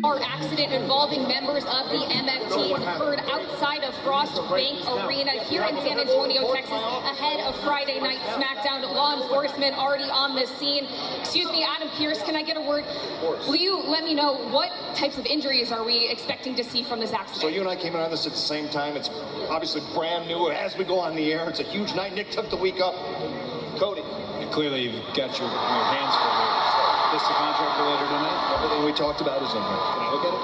Our accident involving members of the MFT occurred outside of Frost Bank Arena here in San Antonio, Texas, ahead of Friday Night SmackDown. Law enforcement already on the scene. Excuse me, Adam Pearce, can I get a word? Will you let me know what types of injuries are we expecting to see from this accident? So you and I came in on this at the same time. It's obviously brand new as we go on the air. It's a huge night. Nick took the week up. Cody. And clearly you've got your hands full here. Is this the contract for later tonight? Everything we talked about is in here. Can I look at it?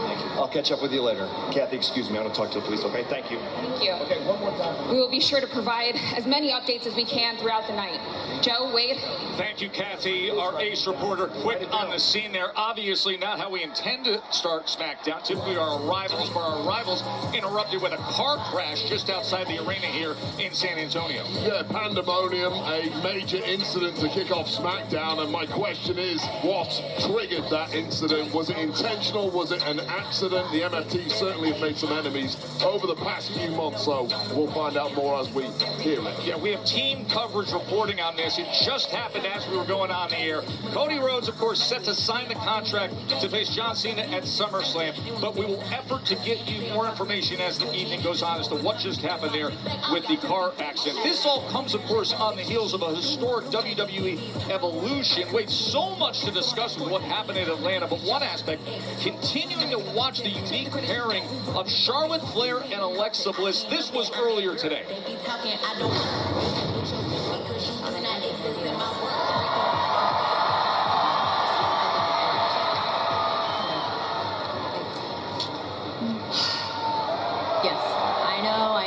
Thank you. I'll catch up with you later. Kathy, excuse me. I want to talk to the police, okay? Thank you. Thank you. Okay, one more time. We will be sure to provide as many updates as we can throughout the night. Joe, Wade? Thank you, Kathy. Our ace reporter quick on the scene there. Obviously not how we intend to start SmackDown. Typically our arrivals interrupted with a car crash just outside the arena here in San Antonio. Yeah, pandemonium, a major incident to kick off SmackDown, and my question is, what triggered that incident? Was it intentional? Was it an accident? The MFT certainly have made some enemies over the past few months, so we'll find out more as we hear it. Yeah, we have team coverage reporting on this. It just happened as we were going on the air. Cody Rhodes, of course, set to sign the contract to face John Cena at SummerSlam, but we will effort to get you more information as the evening goes on as to what just happened there with the car accident. This all comes, of course, on the heels of a historic WWE Evolution. Wait, so much to discuss with what happened in Atlanta, but one aspect, continuing to watch the unique pairing of Charlotte Flair and Alexa Bliss. This was earlier today. Yes, I know.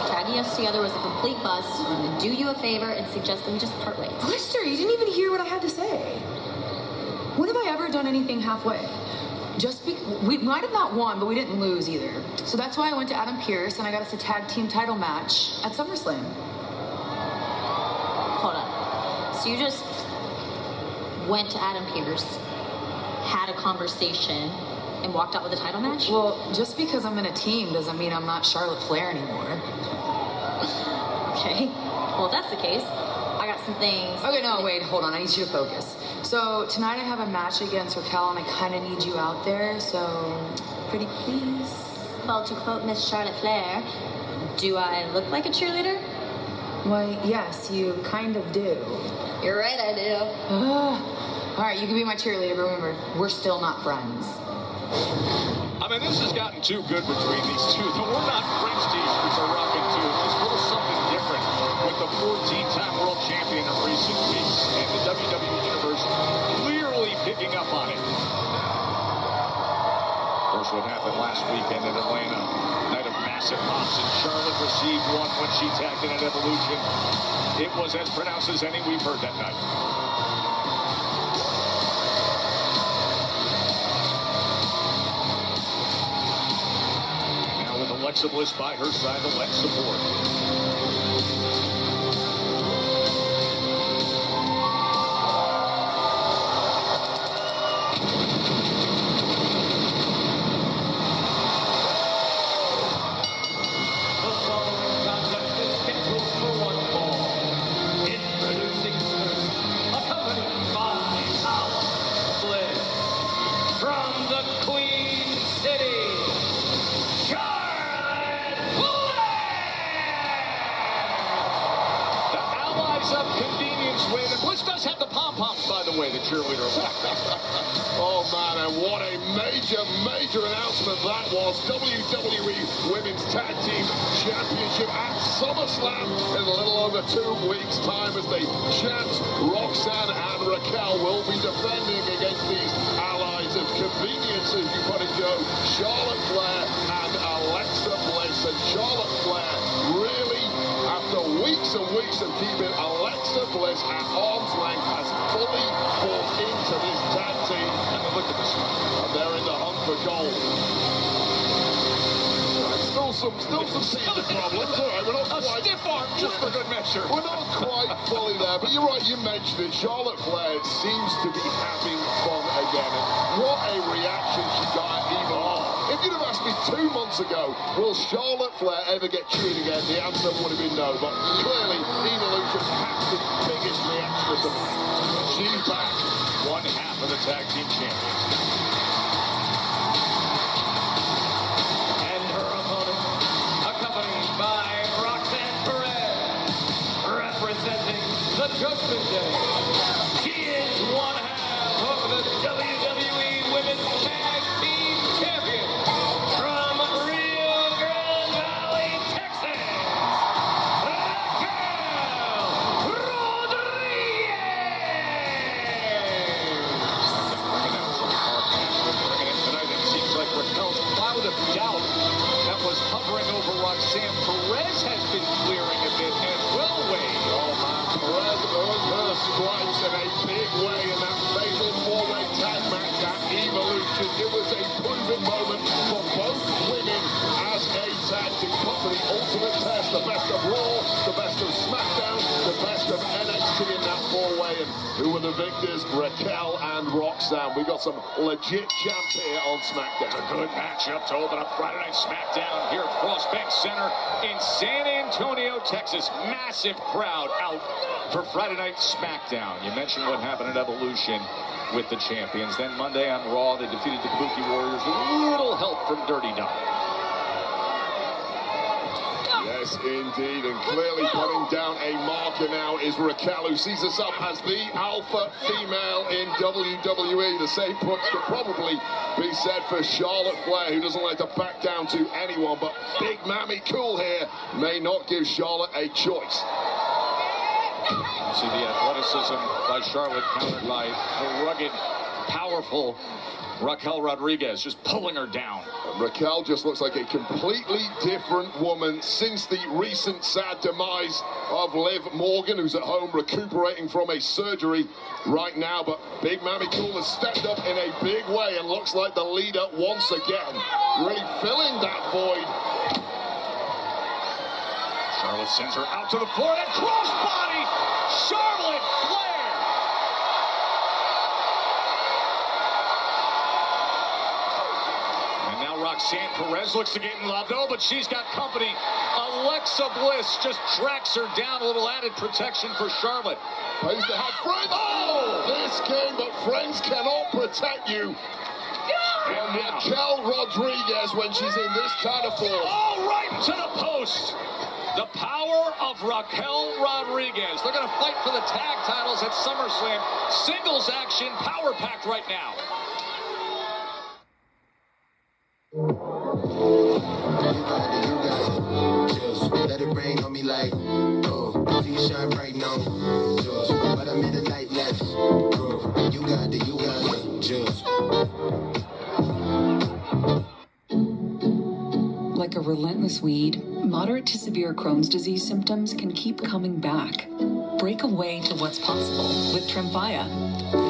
Tagging us together was a complete bust. I'm gonna do you a favor and suggest that we just part ways. Blister, you didn't even hear what I had to say. When have I ever done anything halfway? We might have not won, but we didn't lose either. So that's why I went to Adam Pearce and I got us a tag team title match at SummerSlam. Hold on. So you just went to Adam Pearce, had a conversation, and walked out with a title match? Well, just because I'm in a team doesn't mean I'm not Charlotte Flair anymore. Okay. Well, if that's the case, I got some things. Okay, no, wait, hold on. I need you to focus. So tonight I have a match against Raquel, and I kind of need you out there. So, pretty please. Well, to quote Miss Charlotte Flair, do I look like a cheerleader? Why, yes, you kind of do. You're right, I do. All right, you can be my cheerleader, but remember, we're still not friends. I mean, this has gotten too good between these two. The We're Not Friends t-shirts are rocking too. It's just a little something different with the 14-time world champion in recent weeks and the WWE Universe clearly picking up on it. Of course, what happened last weekend in Atlanta, night of massive pops, and Charlotte received one when she tagged in at Evolution. It was as pronounced as any we've heard that night. Alexa Bliss by her side to let support. The cheerleader. Oh man, and what a major announcement that was. WWE Women's Tag Team Championship at SummerSlam in a little over 2 weeks' time as the champs Roxanne and Raquel will be defending against these allies of convenience, as you put it, Joe, Charlotte Flair and Alexa Bliss. And Charlotte Flair really, after weeks and weeks of keeping Alexa Bliss at arm's length, has fully bought into this tag team. And look at this one. And they're in the hunt for gold. Still some season problems. All right, we're not quite... stiff arm, just for good measure. We're not quite fully there, but you're right, you mentioned it. Charlotte Flair seems to be having fun again. And what a reaction she got even on. If you'd have asked me 2 months ago, will Charlotte Flair ever get cheered again, the answer would have been no. But clearly, Evolution has the biggest reaction of the night. She's back. One half of the tag team champions. Judgment Day. She is one half of the WWE Women's Tag Team Champion from Rio Grande Valley, Texas, Raquel Rodriguez. It seems like Raquel's cloud of doubt that was hovering over Roxanne Perez has been clearing a bit as well, Wade. Oh, man, Perez earned her stripes in a big way in that fatal four-way tag match at Evolution. It was a proven moment for both women as a tag team. Put to the ultimate test, the best of Raw, the best of SmackDown, the best of NXT in that four-way. And who were the victors? Raquel and Roxanne. We got some legit champs here on SmackDown. A good matchup to open up Friday Night SmackDown here at Frost Bank Center in San Antonio, Texas. Massive crowd out for Friday Night SmackDown. You mentioned what happened at Evolution with the champions. Then Monday on Raw, they defeated the Kabuki Warriors with a little help from Dirty Dom. Yes, indeed, and clearly putting down a marker now is Raquel, who sees herself as the alpha female in WWE. The same could probably be said for Charlotte Flair, who doesn't like to back down to anyone, but Big Mammy Cool here may not give Charlotte a choice. You see the athleticism by Charlotte countered by the rugged, powerful Raquel Rodriguez, just pulling her down. Raquel just looks like a completely different woman since the recent sad demise of Liv Morgan, who's at home recuperating from a surgery right now. But Big Mammy Cool has stepped up in a big way and looks like the leader once again, really filling that void. Charlotte sends her out to the floor, and crossbody! Charlotte Flair! Roxanne Perez looks to get in love, though, but she's got company. Alexa Bliss just tracks her down. A little added protection for Charlotte. Pays to have friends. Oh, this game, but friends cannot protect you. And Raquel Rodriguez, when she's in this kind of form. Oh, right to the post. The power of Raquel Rodriguez. They're going to fight for the tag titles at SummerSlam. Singles action, power packed right now. Just let it rain on me like, oh, please shine bright now. Just, but I'm in the night left. You got it, just. Like a relentless weed, moderate to severe Crohn's disease symptoms can keep coming back. Break away to what's possible with Tremfya.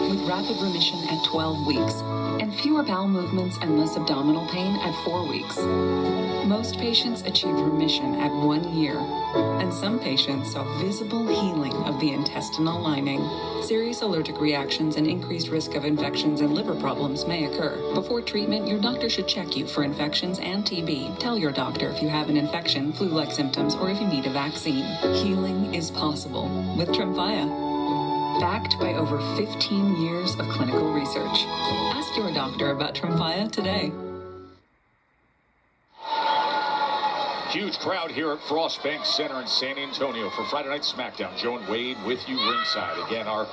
With rapid remission at 12 weeks and fewer bowel movements and less abdominal pain at 4 weeks. Most patients achieve remission at 1 year, and some patients saw visible healing of the intestinal lining. Serious allergic reactions and increased risk of infections and liver problems may occur. Before treatment, your doctor should check you for infections and TB. Tell your doctor if you have an infection, flu-like symptoms, or if you need a vaccine. Healing is possible with Tremfya. Backed by over 15 years of clinical research. Ask your doctor about Tremfya today. Huge crowd here at Frost Bank Center in San Antonio for Friday Night SmackDown. Joe and Wade with you ringside. Again, our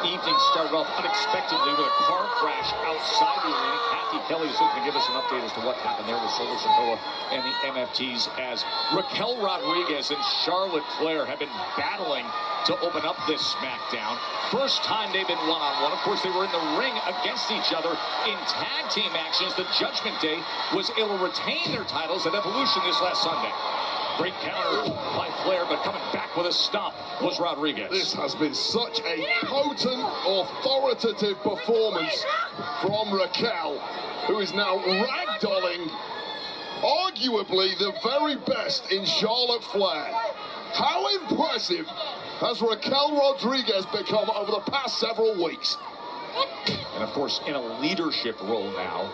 evening started off unexpectedly with a car crash outside the arena. Kathy Kelly is looking to give us an update as to what happened there with Solo Sikoa and the MFTs, as Raquel Rodriguez and Charlotte Flair have been battling to open up this SmackDown. First time they've been one-on-one. Of course, they were in the ring against each other in tag team actions. The Judgment Day was able to retain their titles at Evolution this last Sunday. Great counter by Flair, but coming back with a stomp was Rodriguez. This has been such a potent, authoritative performance from Raquel, who is now ragdolling arguably the very best in Charlotte Flair. How impressive has Raquel Rodriguez become over the past several weeks? And of course, in a leadership role now,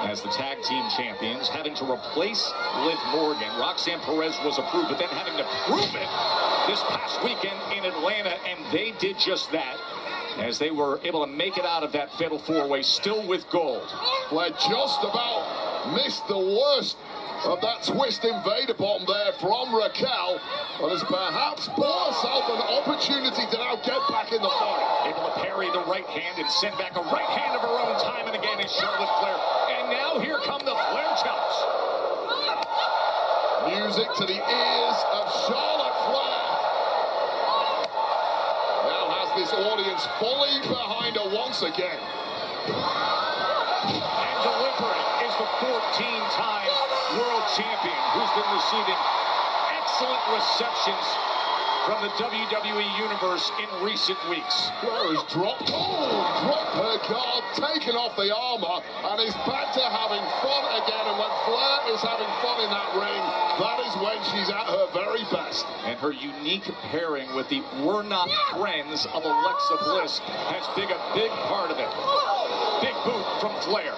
as the tag team champions, having to replace Liv Morgan. Roxanne Perez was approved, but then having to prove it this past weekend in Atlanta, and they did just that, as they were able to make it out of that fatal four-way, still with gold. Flair just about missed the worst of that twist invader bomb there from Raquel, and has perhaps bought herself an opportunity to now get back in the fight. Able to parry the right hand and send back a right hand of her own time and again is Charlotte Flair. And now here come the Flair chops. Music to the ears of Charlotte Flair. Now has this audience fully behind her once again. And delivering is the 14-time world champion who's been receiving excellent receptions from the WWE Universe in recent weeks. Flair has dropped her guard, taken off the armor, and is back to having fun again. And when Flair is having fun in that ring, that is when she's at her very best. And her unique pairing with the We're Not Friends of Alexa Bliss has been a big part of it. Big boot from Flair.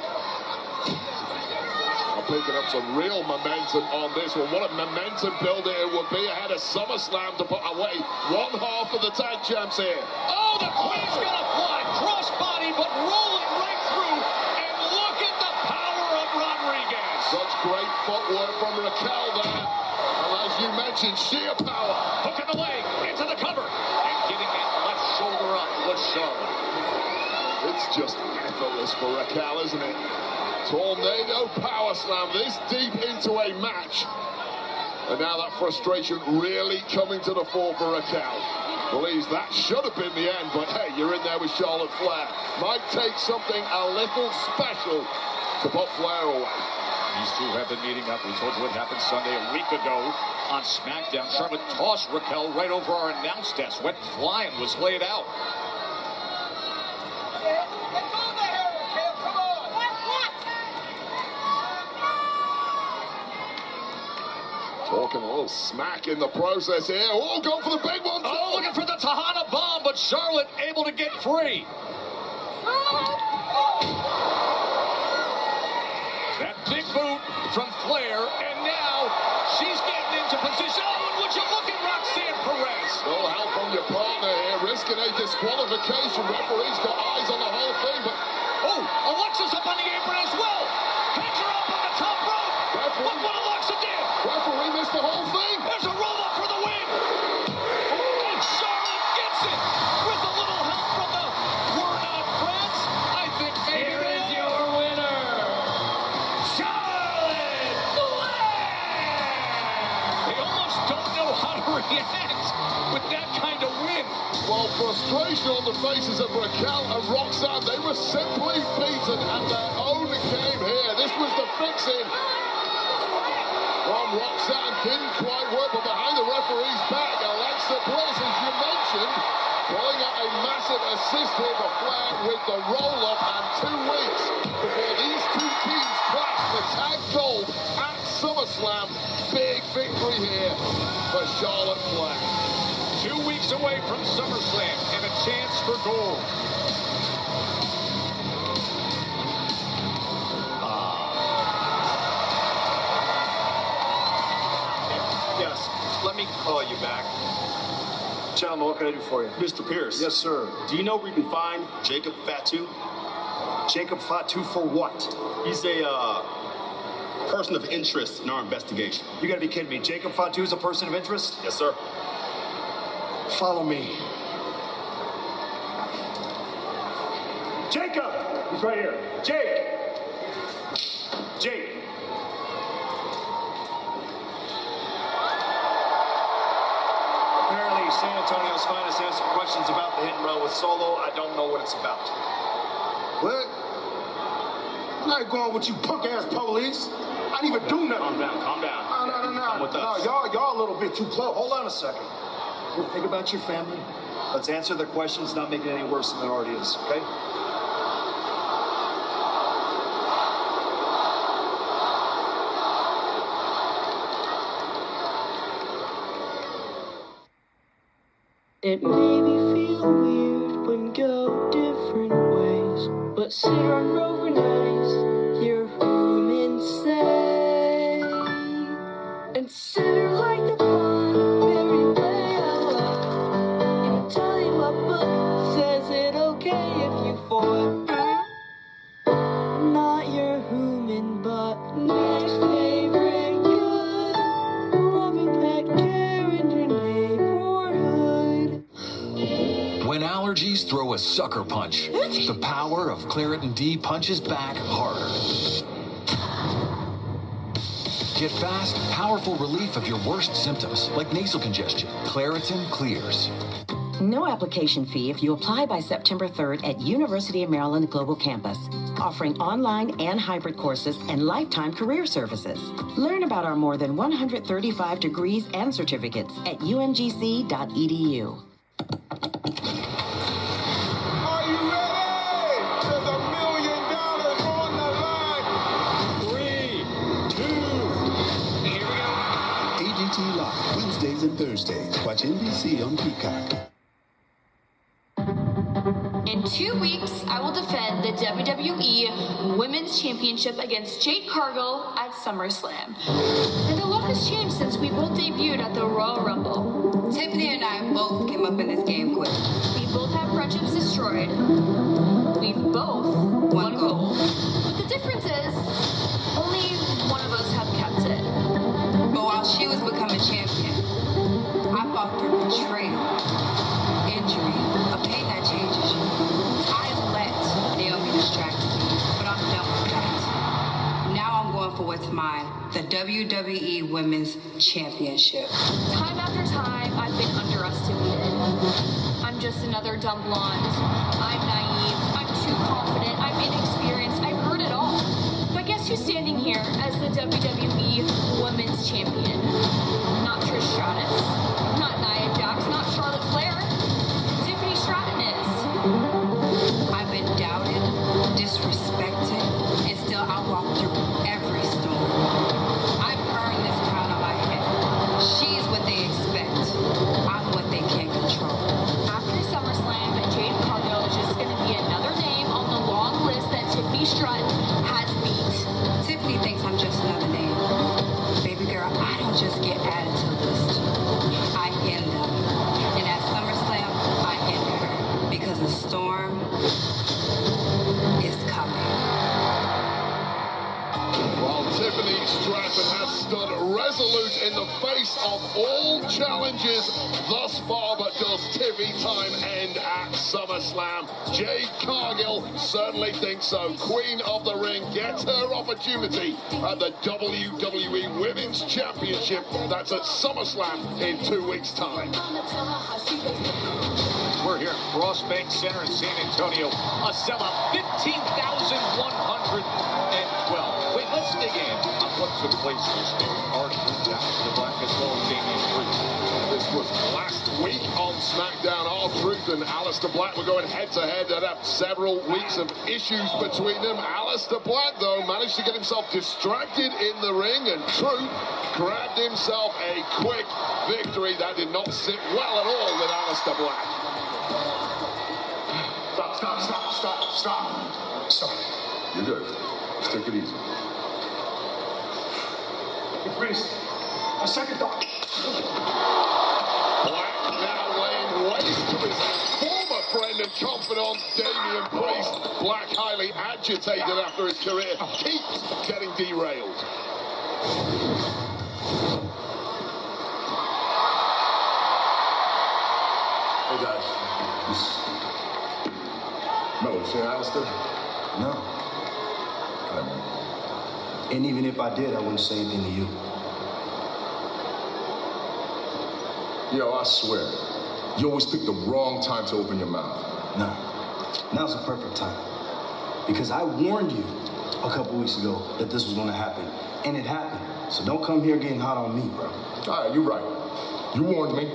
Picking up some real momentum on this one. What a momentum builder it would be ahead of SummerSlam to put away one half of the tag champs here. Oh, the Queen's gonna fly. Crossbody, but rolling right through. And look at the power of Rodriguez. Such great footwork from Raquel there. And as you mentioned, sheer power. Hook in the leg, into the cover. And getting that left shoulder up was Charlotte. It's just effortless for Raquel, isn't it? Tornado power slam this deep into a match. And now that frustration really coming to the fore for Raquel. Believes that should have been the end, but hey, you're in there with Charlotte Flair. Might take something a little special to put Flair away. These two have been meeting up. We told you what happened Sunday a week ago on SmackDown. Charlotte tossed Raquel right over our announce desk. Went flying, was laid out. Talking a little smack in the process here. Oh, going for the big one. Oh, looking for the Tejana bomb, but Charlotte able to get free. That big boot from Flair, and now she's getting into position. Oh, and would you look at Roxanne Perez? No help from your partner here, risking a disqualification. Referee's got eyes on the whole thing, but oh, Alexa's up on the apron as well. Hands her up on the top rope. Look what Alexa did. Referee missed the whole thing. There's a roll up for the win. And Charlotte gets it with a little help from the We're Not Friends. I think maybe here is your winner, Charlotte Flair. They almost don't know how to react with that kind of win. Well, frustration on the faces of Raquel and Roxanne. They were simply beaten at their own game here. This was the fix-in from Roxanne. Didn't quite work, but behind the referee's back, Alexa Bliss, as you mentioned, pulling out a massive assist here for Flair with the roll-up, and 2 weeks before these two teams clash for tag gold at SummerSlam. Big victory here for Charlotte Flair. 2 weeks away from SummerSlam and a chance for gold. Yes, let me call you back. Gentlemen, what can I do for you? Mr. Pierce. Yes, sir. Do you know where we can find Jacob Fatu? Jacob Fatu for what? He's a person of interest in our investigation. You gotta be kidding me. Jacob Fatu is a person of interest? Yes, sir. Follow me. Jacob! He's right here. Jake! Jake! Apparently, San Antonio's finest answer questions about the hit and run with Solo. I don't know what it's about. What? I'm not going with you punk-ass police. I didn't even do nothing. Calm down, calm down. No. Come with us. Y'all a little bit too close. Hold on a second. Think about your family. Let's answer their questions, not make it any worse than it already is, okay? It made me feel weird when go different ways, but sit on Rover nice, hear human say, and sinner like the fun, very play alone. Even tell you what book says it okay if you fall. Not your human, but next favorite Energies throw a sucker punch. The power of Claritin D punches back harder. Get fast, powerful relief of your worst symptoms, like nasal congestion. Claritin clears. No application fee if you apply by September 3rd at University of Maryland Global Campus, offering online and hybrid courses and lifetime career services. Learn about our more than 135 degrees and certificates at umgc.edu. Are you ready? There's $1 million on the line. 3, 2, here we go. AGT Live, Wednesdays and Thursdays. Watch NBC on Peacock. In 2 weeks, I will defend the WWE Women's Championship against Jade Cargill at SummerSlam. And a lot has changed since we both debuted at the Royal Rumble. Tiffany and I both came up in this game quick. We both have friendships destroyed. We've both won gold. But the difference is, only one of us have kept it. But while she was becoming champion, I fought through betrayal, injury, a pain that changes you. I let Naomi distract me, but I'm done with that. Now I'm going for what's mine, the WWE Women's Championship. Time after time, I've been underestimated. I'm just another dumb blonde. I'm naive. I'm too confident. I'm inexperienced. I've heard it all. But guess who's standing here as the WWE Women's Champion? Not Trish Stratus. Not Nia Jax. Not Charlotte Flair. Tiffany Stratton is. I've been doubted, disrespected, and still I walk through every storm. I've earned this crown on my head. She's what they expect. I'm what they can't control. After SummerSlam, Jade Cargill is just going to be another name on the long list that Tiffany Stratton has beat. Tiffany thinks I'm just another name. Baby girl, I don't just get added to the list. I end them. And at SummerSlam, I end her. Because the storm is coming. While Tiffany Stratton has stood resolute in the face of all challenges thus far, but does Tiffy time end at SummerSlam? Jade Cargill certainly thinks so. Queen of the Ring gets her opportunity at the WWE Women's Championship. That's at SummerSlam in 2 weeks' time. We're here at Rossbank Center in San Antonio. A sellout 15,112. Wait, let's dig in on what took place this game. R-Truth down to the Black as well as Damian Priest. This was last week on SmackDown. R-Truth and Aleister Black were going head-to-head. They'd have several weeks of issues between them. Aleister Black, though, managed to get himself distracted in the ring, and Truth grabbed himself a quick victory. That did not sit well at all with Aleister Black. Stop. You're good. Just take it easy. Priest, a second thought. Black now laying waste to his former friend and confidant, Damian Priest. Black highly agitated after his career keeps getting derailed. Hey guys, Melo, you seen Aleister? No. And even if I did, I wouldn't say anything to you. Yo, I swear, you always pick the wrong time to open your mouth. No. Now's the perfect time. Because I warned you a couple weeks ago that this was going to happen. And it happened. So don't come here getting hot on me, bro. All right, you're right. You warned me.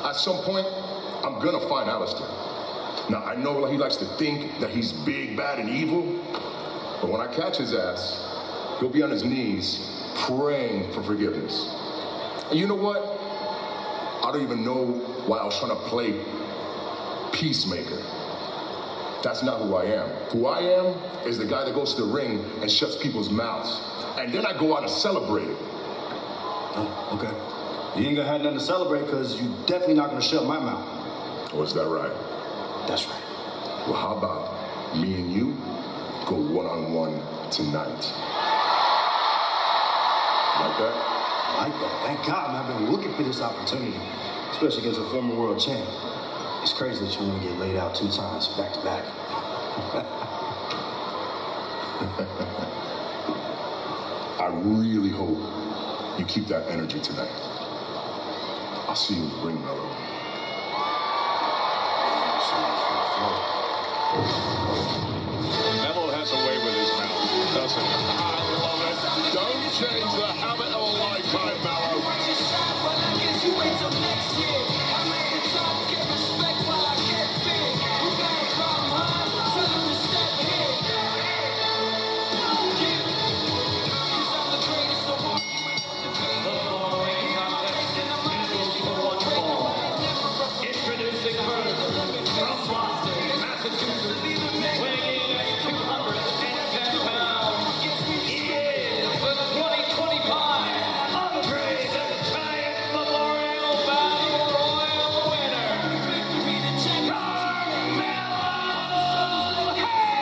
At some point, I'm gonna find Aleister. Now, I know he likes to think that he's big, bad, and evil. But when I catch his ass, he'll be on his knees praying for forgiveness. And you know what? I don't even know why I was trying to play peacemaker. That's not who I am. Who I am is the guy that goes to the ring and shuts people's mouths. And then I go out and celebrate it. Oh, okay. You ain't gonna have nothing to celebrate because you definitely not gonna shut my mouth. Oh, is that right? That's right. Well, how about me and you go one-on-one tonight? Like that? Like that. Thank God, man. I've been looking for this opportunity, especially against a former world champ. It's crazy that you want to get laid out 2 times back to back. I really hope you keep that energy tonight. I'll see you in the ring, Melo. Melo has a way with his mouth, doesn't he? I love it. Don't change the habit of a lifetime, Melo. Introducing first, from Boston, Massachusetts, weighing in at 210 pounds, he is the 2025 Andre the Giant Memorial Battle Royal winner, Carmelo Hayes!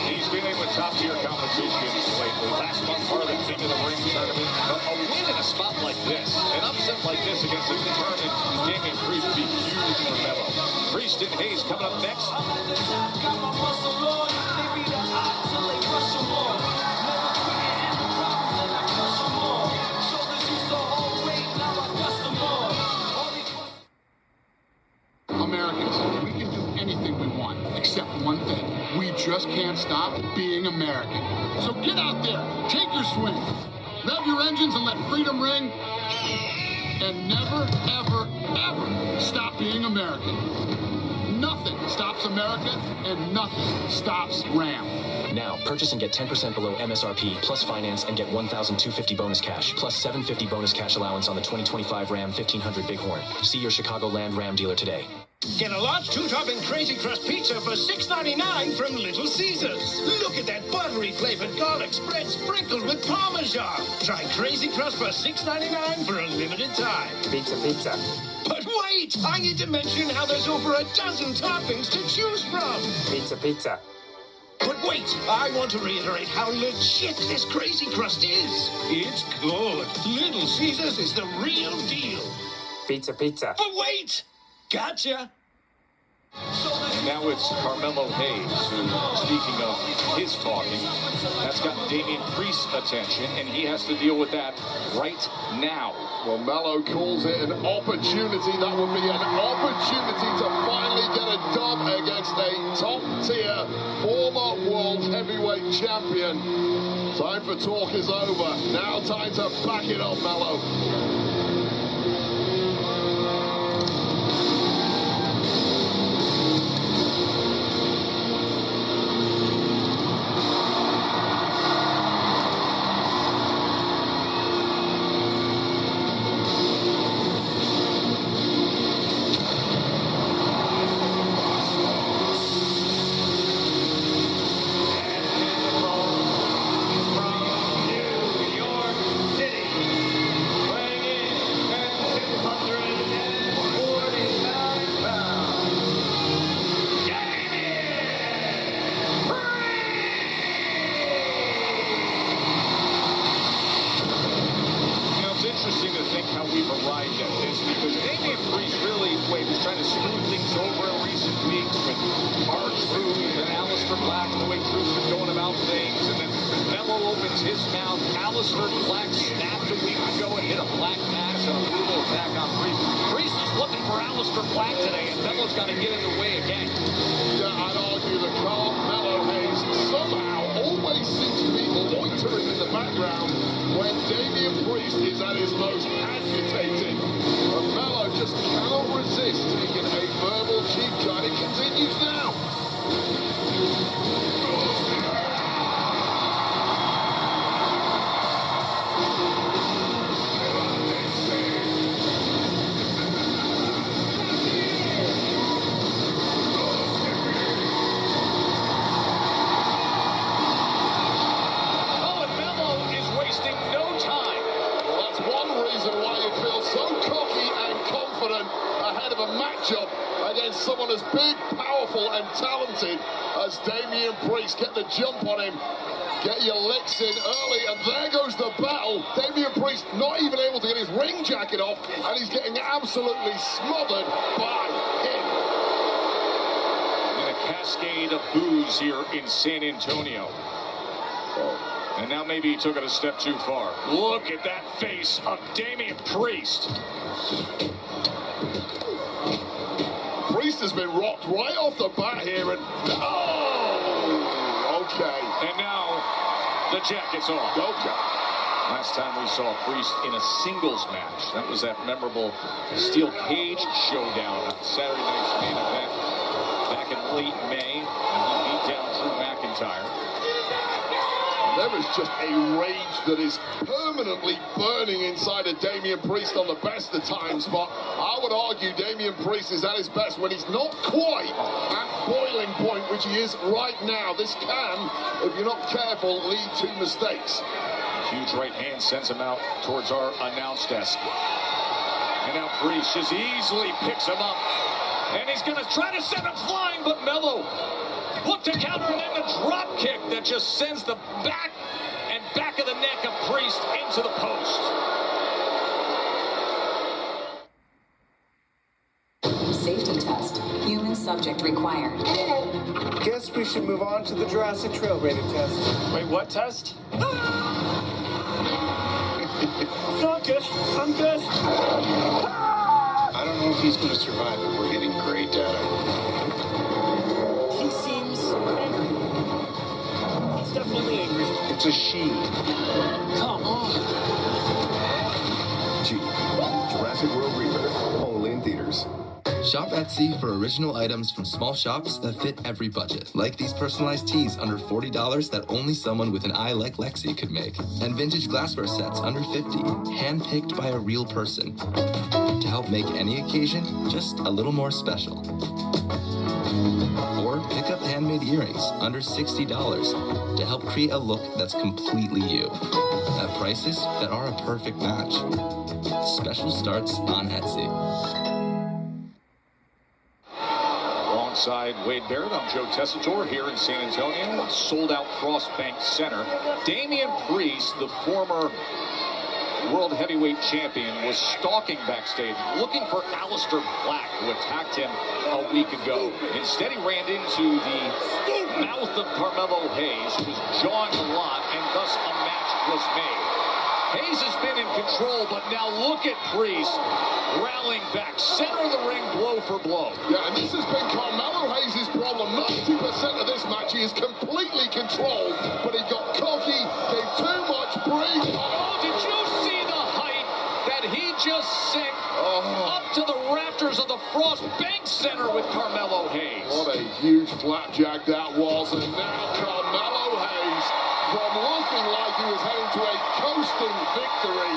He's dealing with top-tier competition lately. Last month, part of the King of the Ring tournament. But a win in a spot like this, an upset like this against a determined Damian Priest would be huge for Melo. Priest and Hayes coming up next. Americans, we can do anything we want, except one thing. We just can't stop being American. So get out there, take your swing, rev your engines and let freedom ring, and never, ever, ever stop being American. Nothing stops America, and nothing stops Ram. Now, purchase and get 10% below MSRP, plus finance, and get $1,250 bonus cash, plus $750 bonus cash allowance on the 2025 Ram 1500 Bighorn. See your Chicagoland Ram dealer today. Get a large 2-topping Crazy Crust pizza for $6.99 from Little Caesars. Look at that buttery flavored garlic spread sprinkled with Parmesan. Try Crazy Crust for $6.99 for a limited time. Pizza, pizza. But wait! I need to mention how there's over a dozen toppings to choose from. Pizza, pizza. But wait, I want to reiterate how legit this Crazy Crust is. It's good. Little Caesars is the real deal. Pizza, pizza. But wait! Gotcha! Now it's Carmelo Hayes, who, speaking of his talking, that's got Damian Priest's attention, and he has to deal with that right now. Well, Melo calls it an opportunity. That would be an opportunity to finally get a dub against a top-tier former world heavyweight champion. Time for talk is over. Now time to back it up, Melo. Interesting to think how we've arrived at this, because Damian Priest really was trying to smooth things over in recent weeks with R-Truth and Aleister Black, the way Truth's been going about things, and then Melo opens his mouth. Aleister Black snapped a week ago and hit a black mass and a brutal attack on Priest. Priest is looking for Aleister Black today, and Melo's got to get in the way again. Yeah, I'd argue that Carmelo Hayes somehow always seems to be loitering in the background when Damian Priest is at his most agitated. And Melo just cannot resist taking a verbal cheap shot. It continues now. Ahead of a matchup someone as big, powerful, and talented as Damian Priest. Get the jump on him. Get your licks in early, and there goes the bell. Damian Priest not even able to get his ring jacket off, and he's getting absolutely smothered by him. And a cascade of boos here in San Antonio. And now maybe he took it a step too far. Look at that face of Damian Priest. Priest has been rocked right off the bat here, and oh, okay. And now the jacket's off. Okay. Last time we saw Priest in a singles match, that was that memorable steel cage showdown on Saturday night's main event back in late May, and he beat down Drew McIntyre. There is just a rage that is permanently burning inside of Damian Priest on the best of times, but I would argue Damian Priest is at his best when he's not quite at boiling point, which he is right now. This can, if you're not careful, lead to mistakes. Huge right hand sends him out towards our announce desk. And now Priest just easily picks him up. And he's going to try to send him flying, but Mello look to counter, and then the drop kick that just sends the back of the neck of Priest into the post. Safety test. Human subject required. Guess we should move on to the Jurassic Trail rated test. Wait, what test? No, I'm good. I'm good. I don't know if he's going to survive, but we're getting great data. He seems angry. He's definitely angry. It's a she. Come on. G. Jurassic World Rebirth. Only in theaters. Shop Etsy for original items from small shops that fit every budget. Like these personalized teas under $40 that only someone with an eye like Lexi could make. And vintage glassware sets under $50, hand-picked by a real person. To help make any occasion just a little more special. Or pick up handmade earrings under $60 to help create a look that's completely you. At prices that are a perfect match. Special starts on Etsy. Alongside Wade Barrett, I'm Joe Tessitore here in San Antonio, sold-out Frost Bank Center. Damian Priest, the former World Heavyweight Champion, was stalking backstage, looking for Aleister Black, who attacked him a week ago. Instead, he ran into the mouth of Carmelo Hayes, who was jawing a lot, and thus a match was made. Hayes has been in control, but now look at Priest rallying back, center of the ring, blow for blow. Yeah, and this has been Carmelo Hayes' problem. 90% of this match he is completely controlled, but he got cocky, gave too much breathe. Oh, did you see the height that he just sent up to the rafters of the Frost Bank Center with Carmelo Hayes? What a huge flapjack that was, and now Carmelo Hayes, from looking like he was heading to a coasting victory,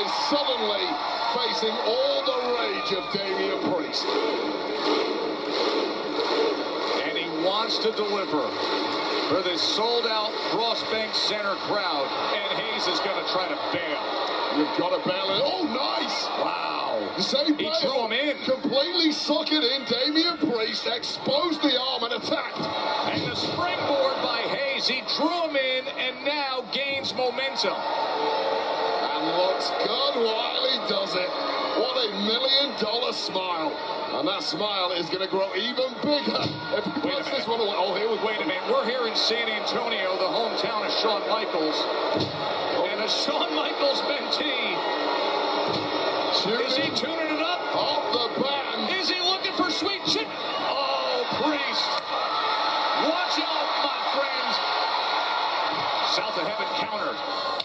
is suddenly facing all the rage of Damian Priest. And he wants to deliver for this sold-out Frost Bank Center crowd, and Hayes is going to try to bail. You've got to bail it. Oh, nice! Wow. Same He drew him in. Completely suck it in. Damian Priest exposed the arm and attacked. And the springboard by Hayes. He drew him in and now gains momentum. And looks good while he does it. What a $1 million smile. And that smile is going to grow even bigger if he puts this one away. Oh, here we go. Wait a minute. We're here in San Antonio, the hometown of Shawn Michaels. And a Shawn Michaels mentee. Is he tuning it up? Off the band. Is he looking for sweet chip? Oh, Priest. Watch out, my friends. South of Heaven countered.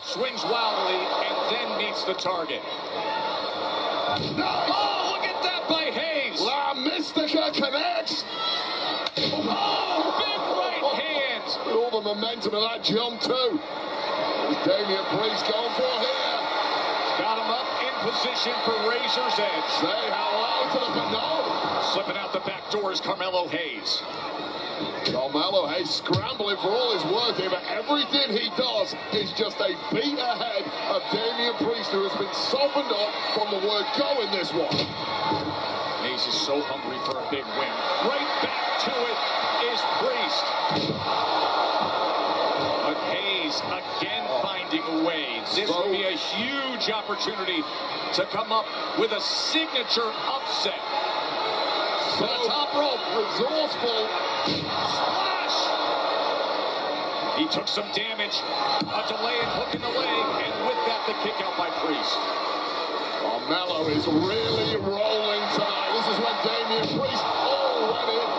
Swings wildly and then meets the target. Nice. Oh, look at that by Hayes. La Mystica connects. Oh, big right hand. All the momentum of that jump, too. Damian Priest going for here. Got him up in position for Razor's Edge. Say hello to the... No. Slipping out the back door is Carmelo Hayes. Carmelo Hayes scrambling for all his worth here, but everything he does is just a beat ahead of Damian Priest, who has been softened up from the word go in this one. He Hayes is so hungry for a big win. Right back to it is Priest. But Hayes again finding a way. This will be a huge opportunity to come up with a signature upset. To the top rope, resourceful splash. He took some damage, a delay and hook in the leg, and with that, the kick out by Priest. Mello is really rolling tonight. This is when Damian Priest went in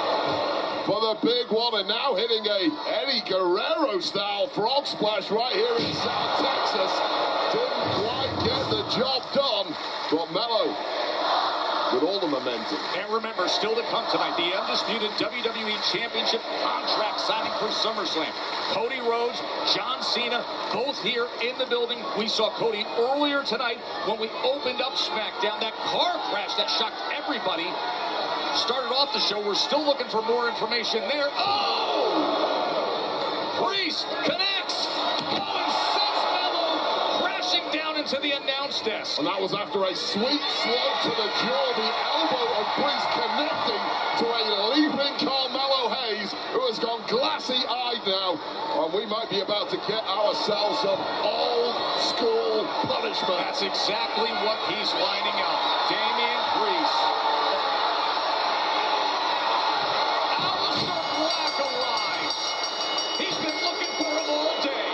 for the big one, and now hitting a Eddie Guerrero-style frog splash right here in South Texas. Didn't quite get the job done, but Mello with all the momentum. And remember, still to come tonight, the undisputed WWE Championship contract signing for SummerSlam. Cody Rhodes, John Cena, both here in the building. We saw Cody earlier tonight when we opened up SmackDown. That car crash that shocked everybody started off the show. We're still looking for more information there. Oh! Priest connects! Oh, and sends Mello crashing down into the announce desk. And that was after a sweet slope to the jaw, the elbow of Priest connecting to a leaping Carmelo Hayes, who has gone glassy-eyed now. And we might be about to get ourselves some old-school punishment. That's exactly what he's lining up. Damian Priest. Aleister Black arrives. He's been looking for him all day.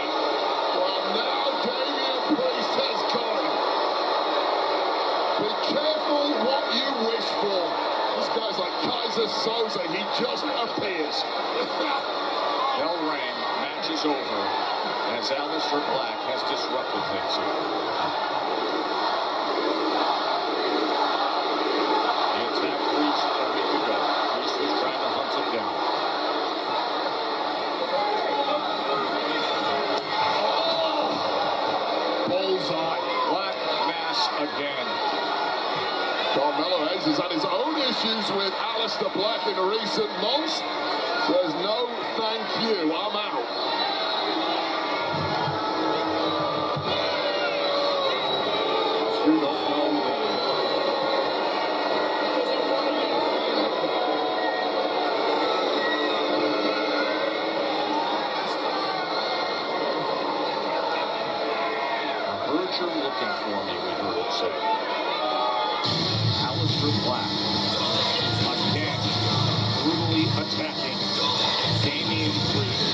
Well, now Damian Priest has got him. Be careful what you wish for. This guy's like Kaiser Soze. He just appears. Bell rang. Match is over as Aleister Black has disrupted things here. He attacked Priest a week ago. Priest was trying to hunt him down. Bullseye. Black mass again. Carmelo Hayes has had his own issues with Aleister Black in recent months. Says no, thank you, I'm out. You're looking for me, we heard it say. Aleister Black again brutally attacking Damian Priest.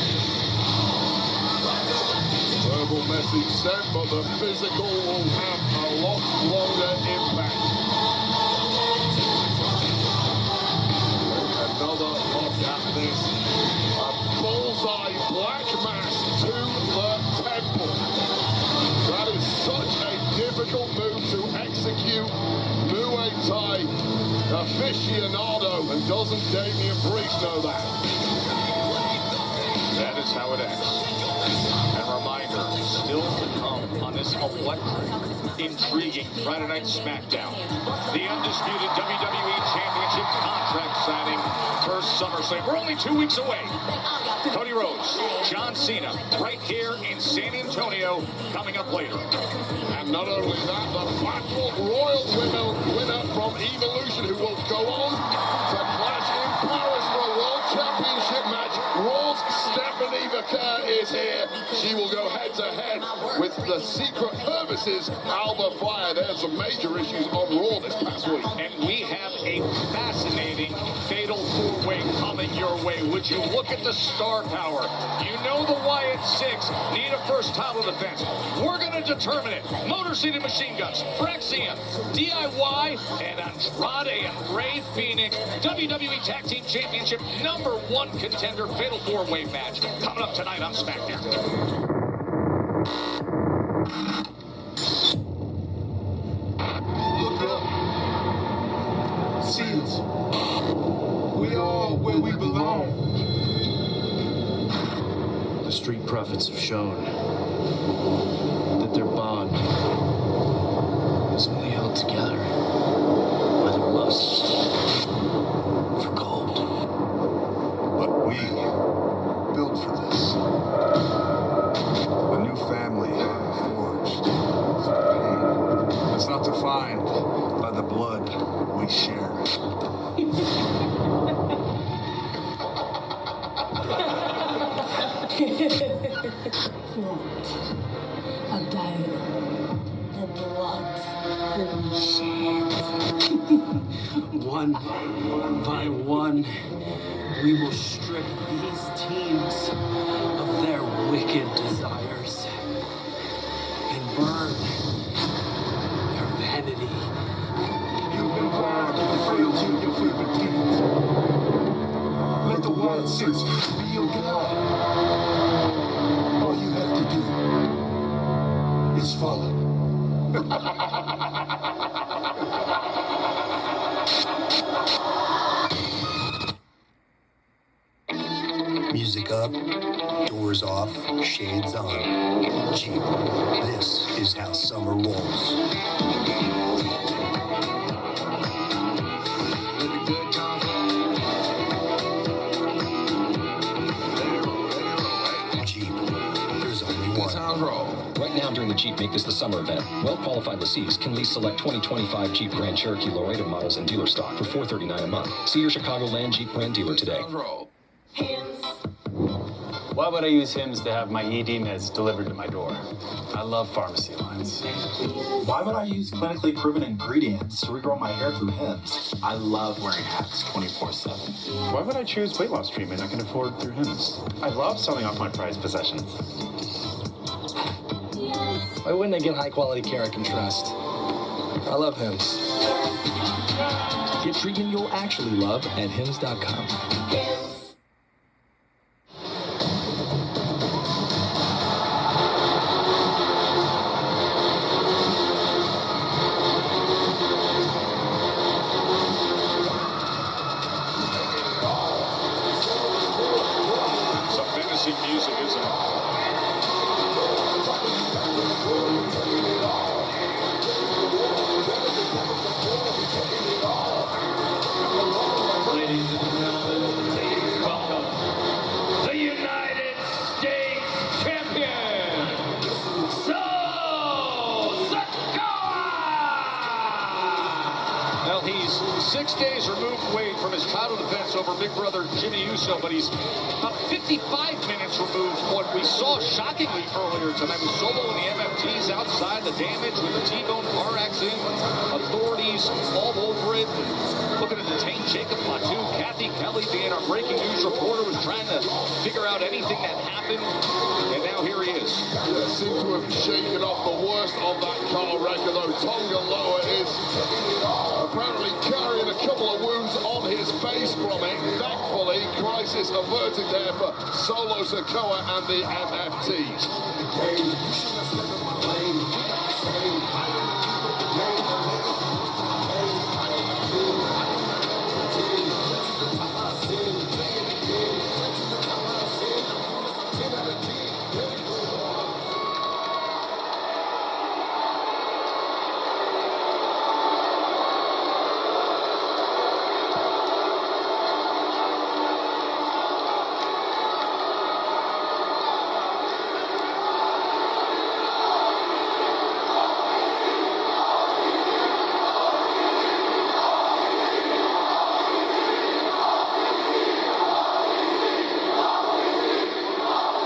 Verbal message sent, but the physical will have a lot longer impact. Another look at this. A bullseye black mass to the temple. That is such a difficult move to execute. Muay Thai aficionado, and doesn't Damian Priest know that? That is how it ends. And reminder, still to come on this electric, intriguing Friday Night SmackDown. The undisputed WWE Championship contract signing for SummerSlam. We're only 2 weeks away. Cody Rhodes, John Cena, right here in San Antonio, coming up later. And not only that, the Battle Royal winner from Evolution, who will go on to clash in Paris for a World Championship match. Raw's Stephanie McCare is here. She will go head-to-head with the Secret Services Alba Fire. There's some major issues on Raw this past week. And we have a fascinating fatal four-way coming your way. Would you look at the star power? You know the Wyatt Six need a first title defense. We're going to determine it. Motor City Machine Guns, Praxium, DIY, and Andrade and Rey Fenix. WWE Tag Team Championship #1 contender fatal four-way match coming up tonight on SmackDown. Look up. See us. We are where we belong. The Street Profits have shown that their bond is only held together by their lust for gold. But we built for this. A new family forged through pain. It's not defined by the blood we share. A battle. The blood will be shed. One by one, we will strip these teams of their wicked desires and burn their vanity. You've been born to fulfill your favorite deeds. Let the Wild Six be your guide. All you have to do is follow. Music up, doors off, shades on. Jeep, this is how summer rolls. Jeep, there's only one. Right now during the Jeep Make This the Summer event, well-qualified lessees can lease select 2025 Jeep Grand Cherokee Laredo models in dealer stock for $439 a month. See your Chicagoland Jeep Grand dealer today. Why would I use Hims to have my ED meds delivered to my door? I love pharmacy lines. Why would I use clinically proven ingredients to regrow my hair through Hims? I love wearing hats 24/7. Why would I choose weight loss treatment I can afford through Hims? I love selling off my prized possessions. Why wouldn't I get high quality care I can trust? I love Hims. Get treatment you'll actually love at Hims.com. Some menacing music, isn't it? Ladies and gentlemen, welcome the United States Champion, Solo Sikoa! Well, he's 6 days removed away from his title defense over big brother Jimmy Uso, but he's about 55 minutes removed from what we saw shockingly earlier tonight with Solo and the MFTs outside the damage with the T-bone car accident. Authorities all over it, looking to detain Jacob Fatu. Kathy Kelly, being our breaking news reporter, was trying to figure out anything that happened, and now here he is. Yeah, seems to have shaken off the worst of that car wreck, although Tonga Loa is apparently carrying a couple of wounds on his face from it. Thankfully, crisis averted there for Solo Sikoa and the MFTs.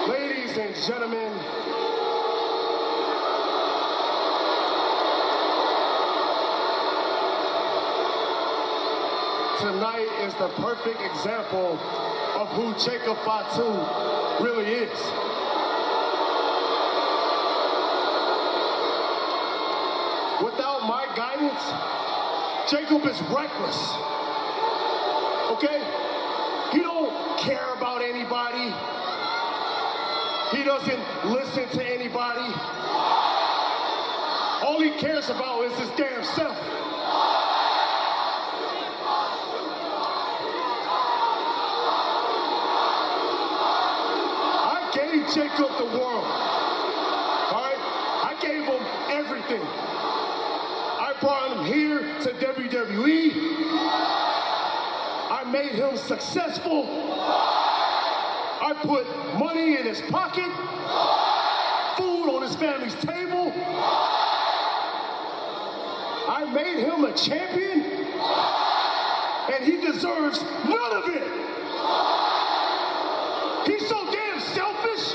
Ladies and gentlemen, tonight is the perfect example of who Jacob Fatu really is. Without my guidance, Jacob is reckless. Okay? He don't care about anybody. He doesn't listen to anybody. All he cares about is his damn self. I gave Jacob the world. All right? I gave him everything. I brought him here to WWE. I made him successful. I put money in his pocket, food on his family's table. I made him a champion, and he deserves none of it. He's so damn selfish.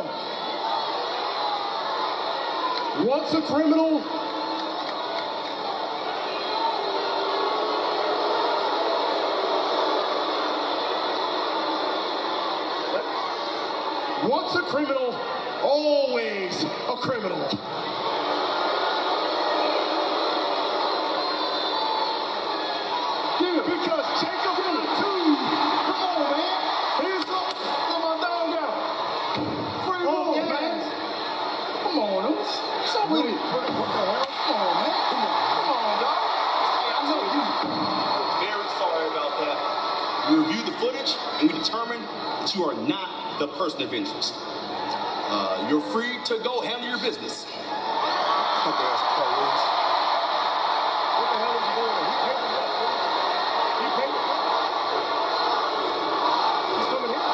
time. Once a criminal, always a criminal. Because Jacob Fatu, come on, man. Here's come on down now. Free roll, man. Come on, what's up with it? What the hell? Come on, man. Come on, dog. Hey, I know you. I'm very sorry about that. We reviewed the footage and we determined that you are not the person of interest. You're free to go handle your business. Punk-ass police. What the hell is going on? He paid it. He's coming here.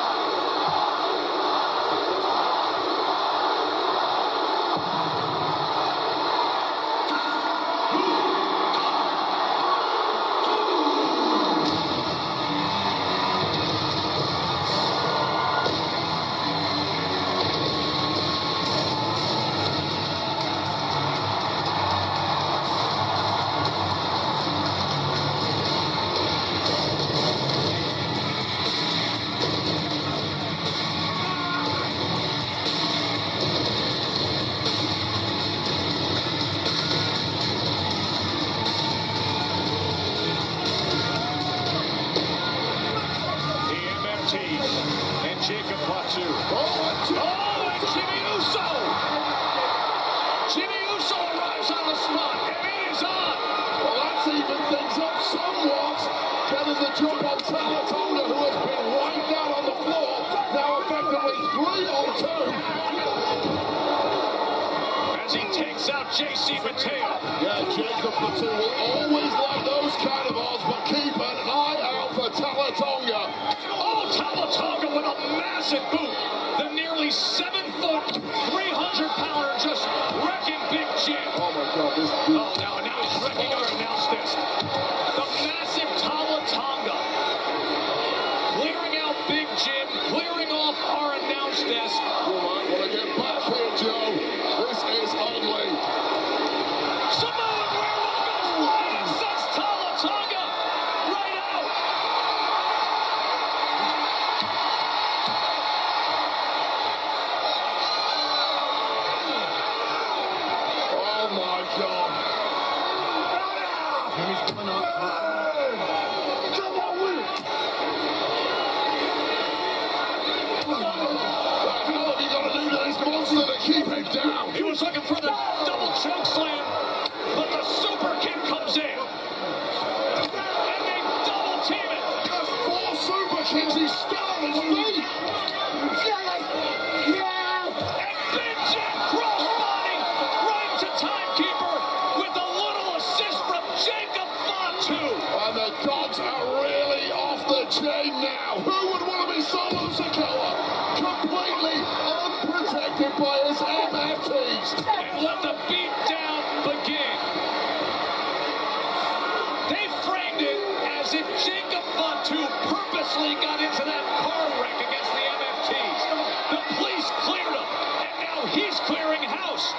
And Jacob Fatu. And Jimmy Uso! Jimmy Uso arrives on the spot, and it is on! Well, that's even things up somewhat. Getting the jump on Talatona, who has been wiped out on the floor. Now effectively 3 on 2. As he takes out JC Mateo. Yeah, Jacob Fatu will always like those kind of odds, but keep an eye out for Talatona. Talatanga with a massive boot. The nearly 7-foot, 300-pounder just wrecking Big Jim. Oh my God, this dude. Oh, now he's wrecking our announce this. The massive Talatanga clearing out Big Jim, clearing off our announce desk. Wanna get back here, Joe. This is ugly. Samoan werewolf goes flying, sends Talatanga right out. Keep him down. He was looking for the double choke slam, but the super kick comes in. And they double team it. There's 4 super kicks. He's still on his feet. And Big Jim crossbody right to timekeeper with a little assist from Jacob Fatu. And the dogs are really off the chain now. Who would want to be Solo Sikoa? Completely unprotected by his MFTs. And let the beat down begin. They framed it as if Jacob Fatu purposely got into that car wreck against the MFTs. The police cleared him, and now he's clearing house.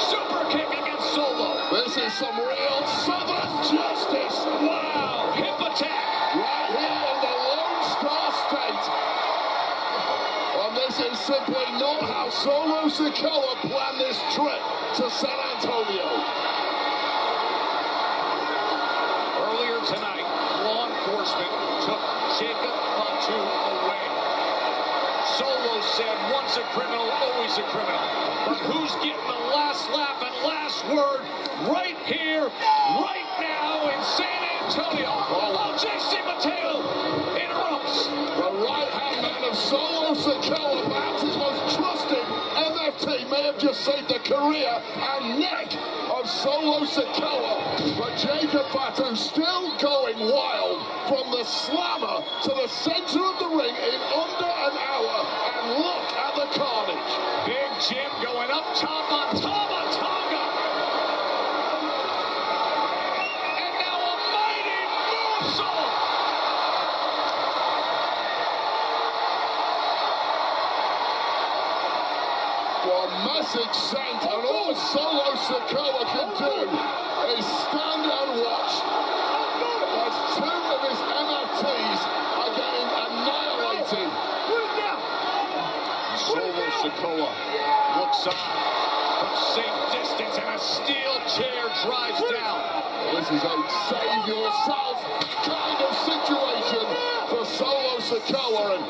Super kick against Solo. This is some real Southern justice. Wow, hip attack. Right here in the Lone Star State. And this is simply not how Solo Sikoa planned this trip to San Antonio. Earlier tonight, law enforcement took Jacob Fatu away. Solo said, once a criminal, always a criminal. But who's getting the last laugh and last word right here, right now in San Antonio? Oh, JC Mateo interrupts. The right-hand man of Solo Sikoa, perhaps his most trusted MFT, may have just saved the career and neck of Solo Sikoa. But Jacob Fatu still going wild from the slammer to the center of the ring in under an hour. And look at the carnage. Big Jim going up top on Tamatanga. And now a mighty moonsault. for a massive scent, and all Solo Sikoa can do is stand and watch as two of his MFTs are getting annihilated. Solo Sikoa looks on from safe distance, and a steel chair drives down. This is a save yourself kind of situation for Solo Sikoa, and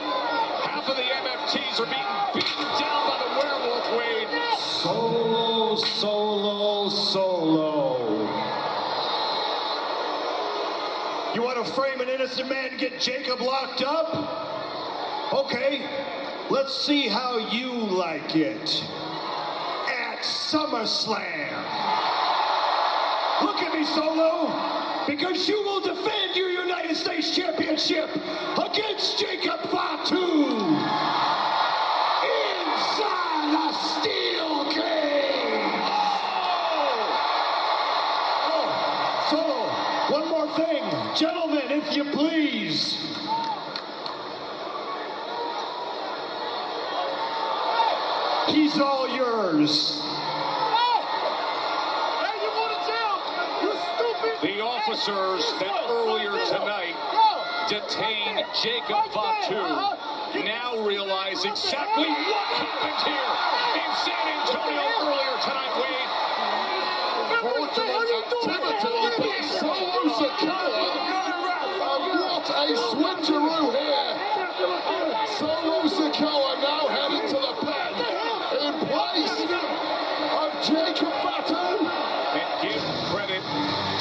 half of the MFTs are beaten down by the werewolf, Wade. Solo, Solo, Solo. You want to frame an innocent man to get Jacob locked up? Okay, let's see how you like it. At SummerSlam. Look at me, Solo, because you will defend your United States Championship against Jacob Fatu inside a steel cage. Oh, Solo, one more thing. Gentlemen, if you please. He's all yours. The officers that earlier tonight detained Jacob Fatu now realize exactly what happened here in San Antonio earlier tonight, Wade. Solo Sikoa, what a switcheroo here. Solo Sikoa now heading to the pen in place of Jacob Fatu. And give credit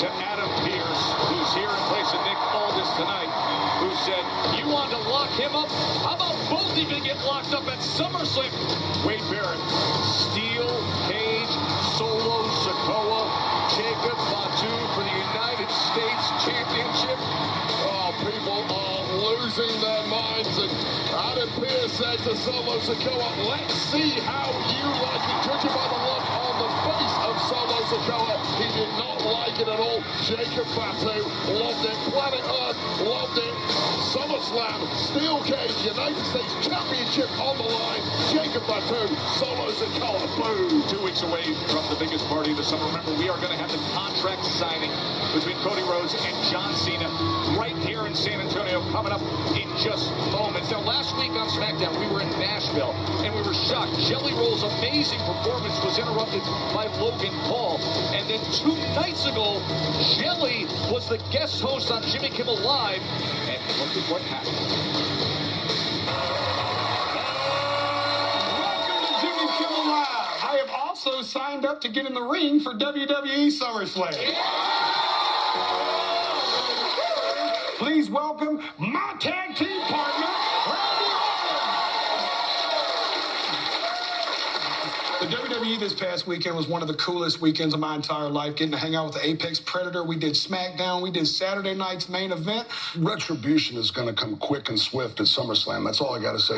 to Adam Pearce, who's here in place of Nick Aldis tonight, who said, you want to lock him up? How about both even get locked up at SummerSlam? Wade Barrett, steel cage, Solo Sikoa, Jacob Fatu for the United States Championship. Oh, people are losing their minds, and Adam Pearce said to Solo Sikoa, let's see how you like it. Judging by the look on the face of Solo Sikoa, he did not like it at all. Jacob Fatu loved it. Planet Earth loved it. SummerSlam, steel cage, United States Championship on the line. Jacob Fatu, Solo Sikoa, boom. 2 weeks away from the biggest party of the summer. Remember, we are going to have the contract signing between Cody Rhodes and John Cena right here in San Antonio coming up in just moments. Now, last week on SmackDown, we were in Nashville, and we were shocked. Jelly Roll's amazing performance was interrupted by Logan Paul. And then 2 nights ago, Jelly was the guest host on Jimmy Kimmel Live, and look at what happened. Welcome to Jimmy Kimmel Live. I have also signed up to get in the ring for WWE SummerSlam. Please welcome my tag team partner, Randy Orton. The WWE this past weekend was one of the coolest weekends of my entire life, getting to hang out with the Apex Predator. We did SmackDown. We did Saturday night's main event. Retribution is going to come quick and swift at SummerSlam. That's all I got to say.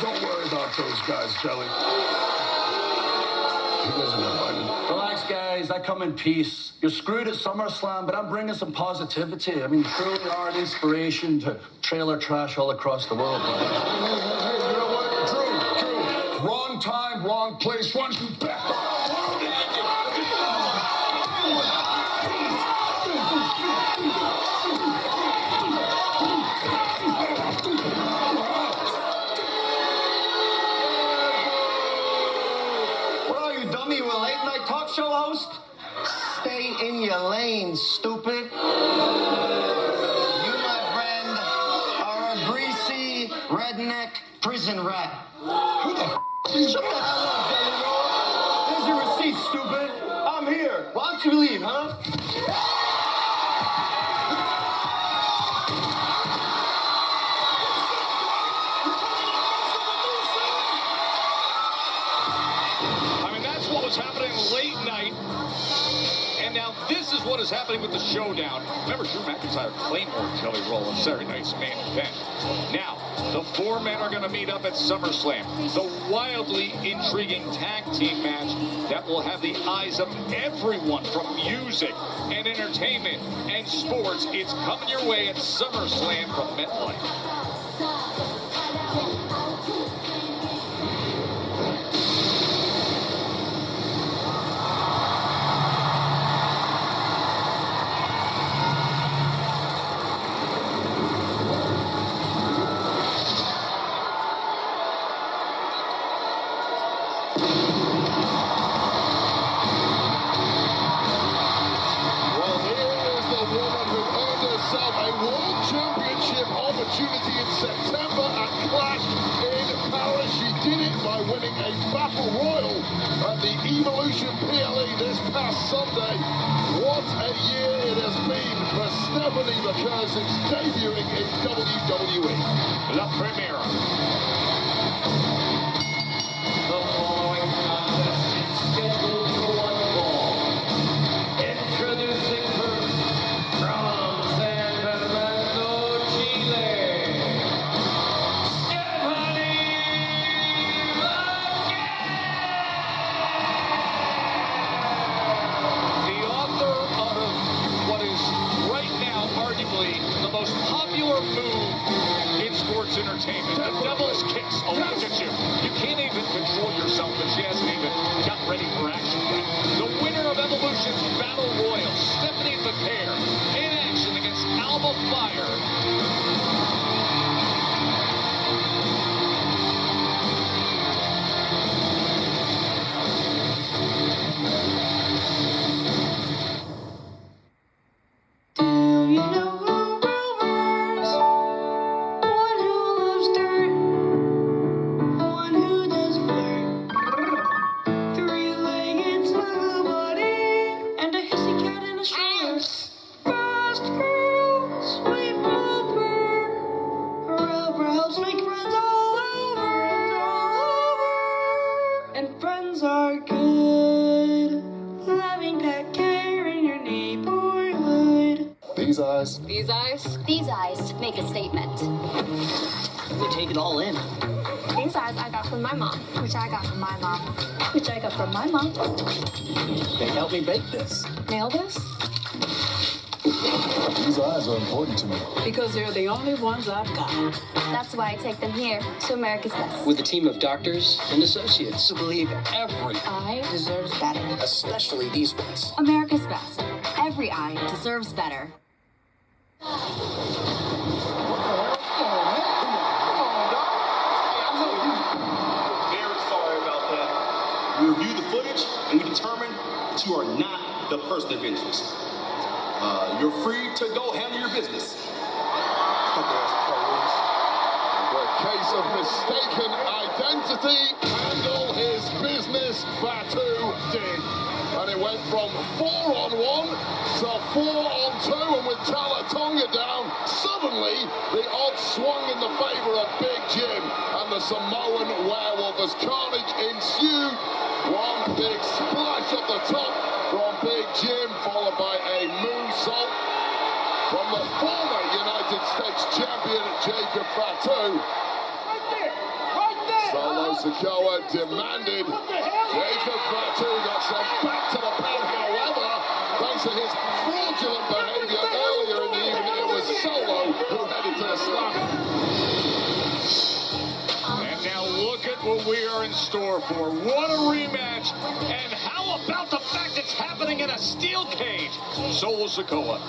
Don't worry about those guys, Jelly. He wasn't invited. Relax, guys. I come in peace. You're screwed at SummerSlam, but I'm bringing some positivity. I mean, truly are an inspiration to trailer trash all across the world. Hey, you know what? Drew. Wrong time, wrong place. Why don't you back up? You a late-night talk show host? Stay in your lane, stupid. You, my friend, are a greasy, redneck prison rat. Who the f*** is Shut the hell up, Jelly Roll. There's your receipt, stupid. I'm here. Why don't you leave, huh? Happening late night, and now this is what is happening with the showdown. Remember, Drew McIntyre, Claymore, Jelly Roll on Saturday night's main event. Now, the 4 men are going to meet up at SummerSlam. The wildly intriguing tag team match that will have the eyes of everyone from music and entertainment and sports. It's coming your way at SummerSlam from MetLife. September at Clash in Paris. She did it by winning a Battle Royal at the Evolution PLE this past Sunday. What a year it has been for Stephanie Vaquer since debuting in WWE. La Primera. The following contest is scheduled for one fall. Introducing first, from San Fernando, Chile, Stephanie Vaquer! The author of what is right now arguably the most popular move in sports entertainment, the Devil's Kiss. Oh, look at you. You can't even control yourself, but she hasn't even got ready for action yet. The winner of Evolution's Battle Royal, Stephanie Vaquer, in action against Alba Fire. Do you know who rumors? One who loves dirt, one who does flirt. Three-legged snuggle buddy, and a hissy cat in a stroller. Fast girl, sweet mover. Her elbow helps make friends all over. And friends are good. Loving pet care in your neighborhood. These eyes. These eyes? These eyes make a statement. We take it all in. These eyes I got from my mom, which I got from my mom, which I got from my mom. They helped me bake this. Nail this? These eyes are important to me. Because they're the only ones I've got. That's why I take them here to America's Best. With a team of doctors and associates who believe every Eye deserves better. especially these ones. America's Best. Every eye deserves better. Very sorry about that. We reviewed the footage and we determined that you are not the person of interest. You're free to go handle your business. The case of mistaken identity, handle his business, Fatu did. And it went from 4-on-1 to 4-on-2, and with Talatonga down, suddenly the odds swung in the favor of Big Jim and the Samoan Werewolf as carnage ensued. One big splash up the top from Big Jim, followed by a moonsault from the former United States champion, Jacob Fatu. Solo Sikoa demanded. Jacob Fatu got sent back to the pen. However, thanks to his fraudulent behavior earlier in the evening, it was Solo who headed to the slam. And now look at what we are in store for. What a rematch. And how about the fact it's happening in a steel cage? Solo Sikoa,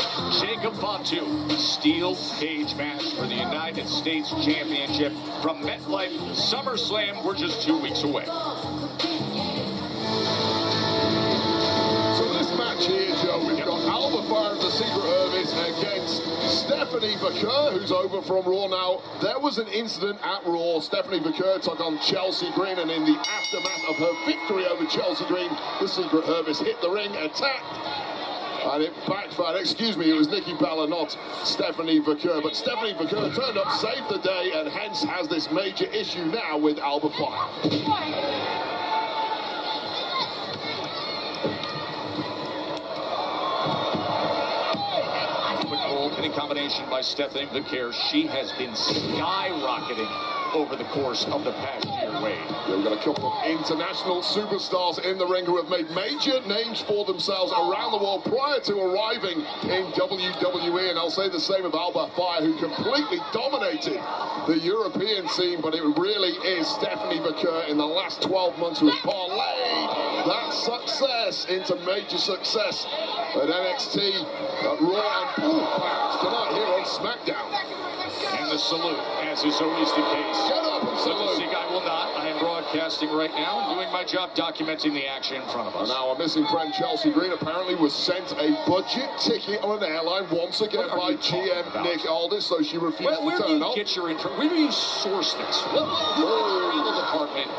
Jacob Fatu, steel cage match for the United States Championship from MetLife SummerSlam. We're just 2 weeks away. So this match here, Joe, we've got Alba Fire and the Secret Hermes against Stephanie Vaquer, who's over from Raw now. There was an incident at Raw. Stephanie Vaquer took on Chelsea Green, and in the aftermath of her victory over Chelsea Green, the Secret Hermes hit the ring, attacked, and it backfired. Excuse me, it was Nikki Bella, not Stephanie Vaquer. But Stephanie Vaquer turned up, saved the day, and hence has this major issue now with Alba Fire. Opening combination by Stephanie Vaquer. She has been skyrocketing over the course of the past year, Wade. Yeah, we've got a couple of international superstars in the ring who have made major names for themselves around the world prior to arriving in WWE, and I'll say the same of Alba Fire, who completely dominated the European scene, but it really is Stephanie Vaquer in the last 12 months who has parlayed that success into major success at NXT, at Raw, and tonight here on SmackDown. And the salute, as is always the case. Get up and salute. I will not. I am broadcasting broadcasting right now and doing my job documenting the action in front of us. And now our missing friend Chelsea Green apparently was sent a budget ticket on an airline once again by GM Nick Aldis, so she refused to turn up. Where do you get your info? Where do you source this? Who in the travel department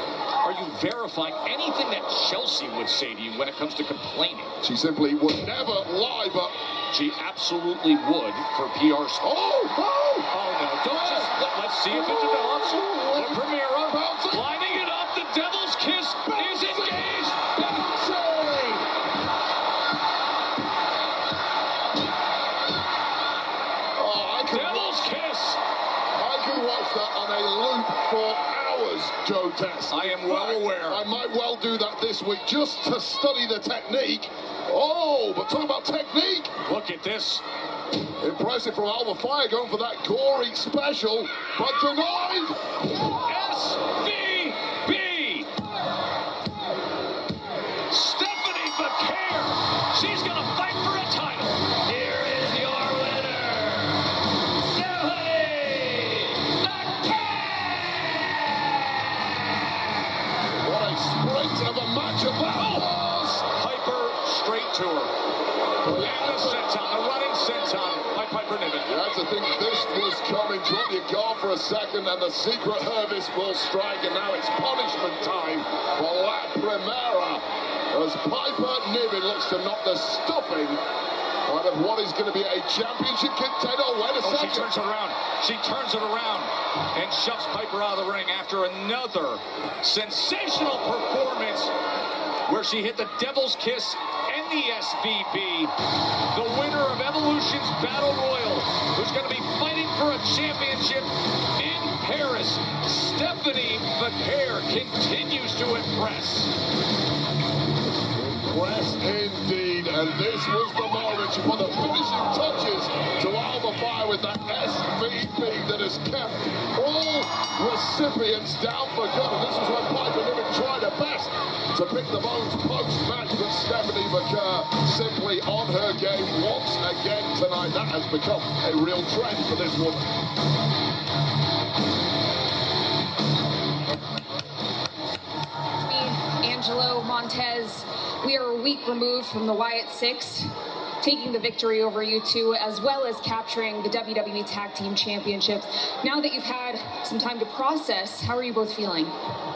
are you verifying anything that Chelsea would say to you when it comes to complaining? She simply would never lie, but she absolutely would for PR. Oh no! Don't just let's see if it develops. The Primera lining it up. The Devil's Kiss is engaged. Devil's Kiss. I could watch that on a loop for hours, Joe Tess. I am well aware. I might well do that this week just to study the technique. Oh, but talk about technique. Look at this. Impressive from Alba Fire going for that gory special, but denied. SVB. Stephanie Vaquer. She's going to fight for a title. Here is your winner, Stephanie Vaquer. What a sprint of a match of that was. Piper straight to her. And the senton, the running senton by Piper Niven. You had to think this was coming. Drop your guard for a second, and the secret Hervis will strike, and now it's punishment time for La Primera as Piper Niven looks to knock the stuffing out of what is going to be a championship contender. Wait a second. She turns it around. She turns it around and shoves Piper out of the ring after another sensational performance where she hit the Devil's Kiss and the SVB. The winner of Evolution's Battle Royal, who's going to be fighting for a championship in Paris. Stephanie Vaquer continues to impress. Impress indeed, and this was the moment she put the finishing touches to Alba Fire with that SVB that has kept all recipients down for good. And this is when Piper Niven tried her best to pick the bones post-match, but Stephanie Vaquer simply on her game once again tonight. That has become a real trend for this woman. Angelo Montez, we are a week removed from the Wyatt Six taking the victory over you two, as well as capturing the WWE Tag Team Championships. Now that you've had some time to process, how are you both feeling?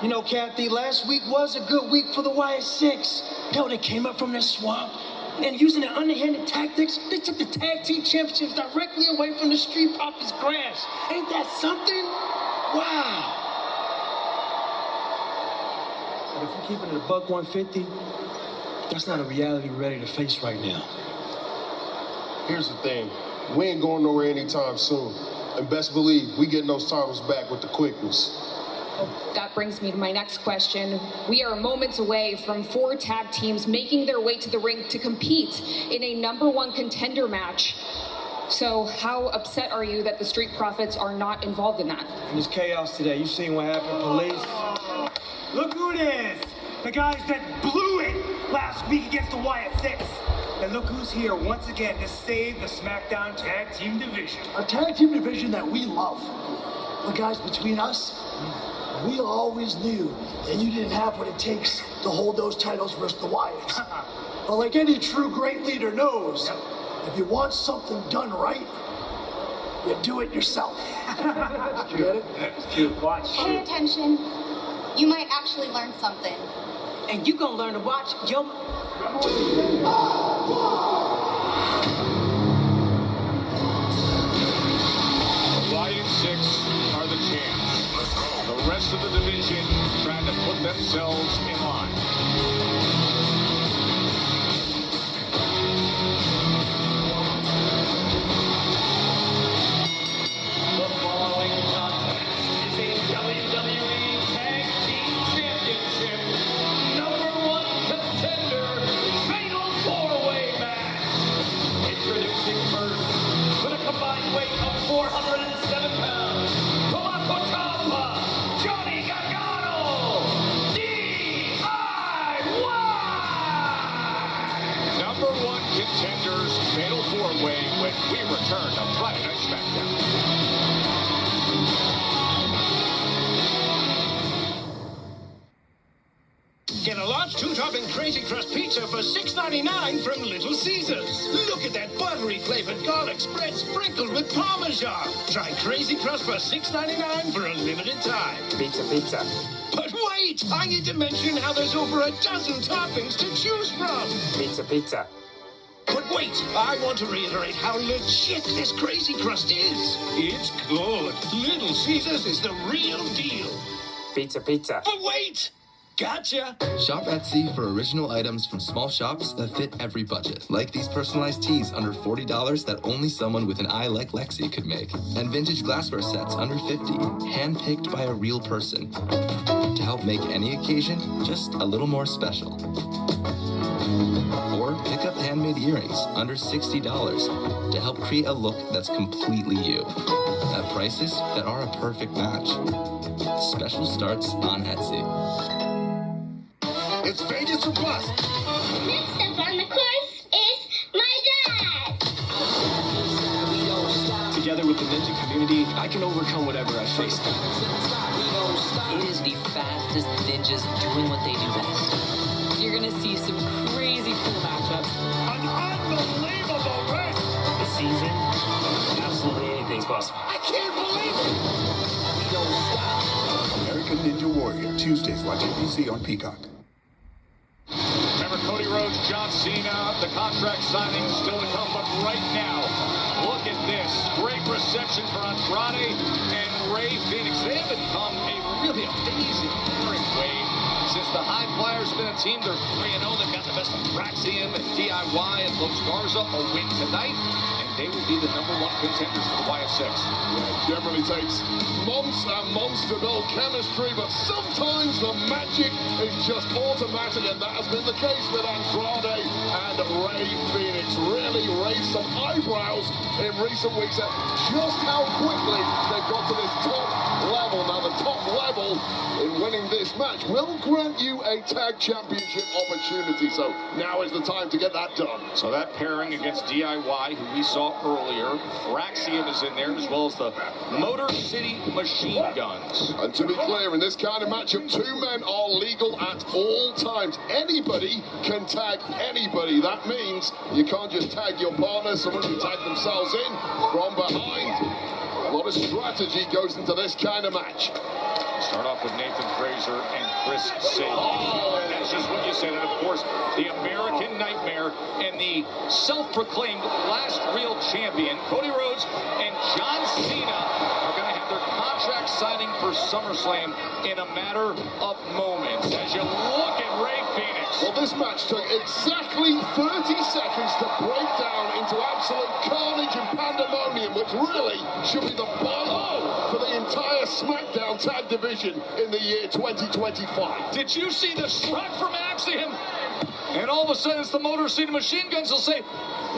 You know, Kathy, last week was a good week for the Wyatt Six. Hell, they came up from the swamp, and using their underhanded tactics, they took the Tag Team Championships directly away from the Street Profits' grasp. Ain't that something? Wow. But if you're keeping it a buck 150, that's not a reality we're ready to face right now. Here's the thing. We ain't going nowhere anytime soon. And best believe we getting those titles back with the quickness. That brings me to my next question. We are moments away from 4 tag teams making their way to the ring to compete in a #1 contender match. So how upset are you that the Street Profits are not involved in that? There's chaos today. You seen what happened, police? Look who it is! The guys that blew it last week against the Wyatt Six. And look who's here once again to save the SmackDown Tag Team Division. A tag team division that we love. But guys, between us, we always knew that you didn't have what it takes to hold those titles versus the Wyatts. But like any true great leader knows, if you want something done right, you do it yourself. You get it? Cute. Watch. Pay attention. You might actually learn something. And you gonna learn to watch your... Wyatt Six are the champs. The rest of the division trying to put themselves in line. The following contest is a WWE Tag Team Championship #1 contender fatal 4-way match. Introducing first, with a combined weight of 407 pounds, Tommaso Ciampa, Johnny Gargano, DDP. Get a large 2-topping Crazy Crust pizza for $6.99 from Little Caesars. Look at that buttery flavored garlic spread sprinkled with Parmesan. Try Crazy Crust for $6.99 for a limited time. Pizza, pizza. But wait! I need to mention how there's over a dozen toppings to choose from. Pizza, pizza. But wait, I want to reiterate how legit this Crazy Crust is. It's good. Little Caesars is the real deal. Pizza, pizza. But wait! Gotcha! Shop Etsy for original items from small shops that fit every budget. Like these personalized teas under $40 that only someone with an eye like Lexi could make. And vintage glassware sets under $50, hand-picked by a real person. To help make any occasion just a little more special. Or pick up handmade earrings under $60 to help create a look that's completely you. At prices that are a perfect match. Special starts on Etsy. It's Vegas or bust. Next up on the course is my dad. Together with the ninja community, I can overcome whatever I face. It is the fastest ninjas doing what they do best. You're gonna see some crazy cool matchups. An unbelievable race! This season, absolutely anything's possible. I can't believe it! We don't stop. American Ninja Warrior, Tuesdays, watch ABC on Peacock. Remember Cody Rhodes, John Cena, the contract signing still to come, but right now, look at this. Great reception for Andrade and Rey Fenix. They have become a really amazing pairing, Wade. Since the High Flyers have been a team, they're 3-0. They've got the best of Praxium and DIY and Los Garza. A win tonight, and they will be the #1 contenders for the YF6. Yeah, it generally takes months and months to build chemistry, but sometimes the magic is just automatic, and that has been the case with Andrade and Rey Fenix. Really raised some eyebrows in recent weeks at just how quickly they've got to this top level. Now, the top level in winning this match will grant you a tag championship opportunity, so now is the time to get that done. So that pairing against DIY, who we saw earlier, Praxium is in there, as well as the Motor City Machine Guns. And to be clear, in this kind of matchup, 2 men are legal at all times. Anybody can tag anybody. That means you can't just tag your partner, someone can tag themselves in from behind. A lot of strategy goes into this kind of match. Start off with Nathan Fraser and Chris Sabin. Oh, that's just what you said. And of course, the American Nightmare and the self-proclaimed last real champion, Cody Rhodes and John Cena, are going to have their contract signing for SummerSlam in a matter of moments. As you look at Rey Fenix. Well, this match took exactly 30 seconds to break down into absolute carnage and pandemonium, which really should be the bylaw for the entire SmackDown tag division in the year 2025. Did you see the strut from Axiom? And all of a sudden, it's the Motor City Machine Guns will say,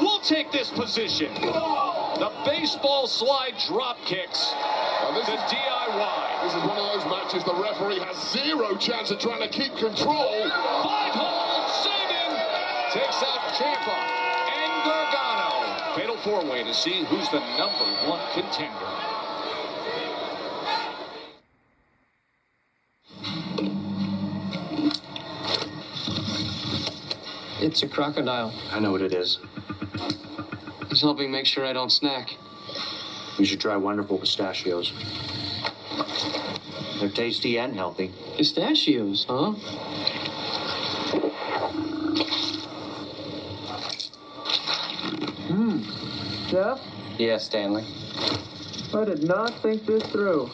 we'll take this position. The baseball slide drop kicks to DIY. This is one of those matches the referee has zero chance of trying to keep control. 5-hole Sabin takes out Ciampa and Gargano. Fatal 4-way to see who's the #1 contender. It's a crocodile. I know what it is. He's helping make sure I don't snack. You should try Wonderful Pistachios. They're tasty and healthy. Pistachios, huh? Jeff? Yes, Stanley. I did not think this through.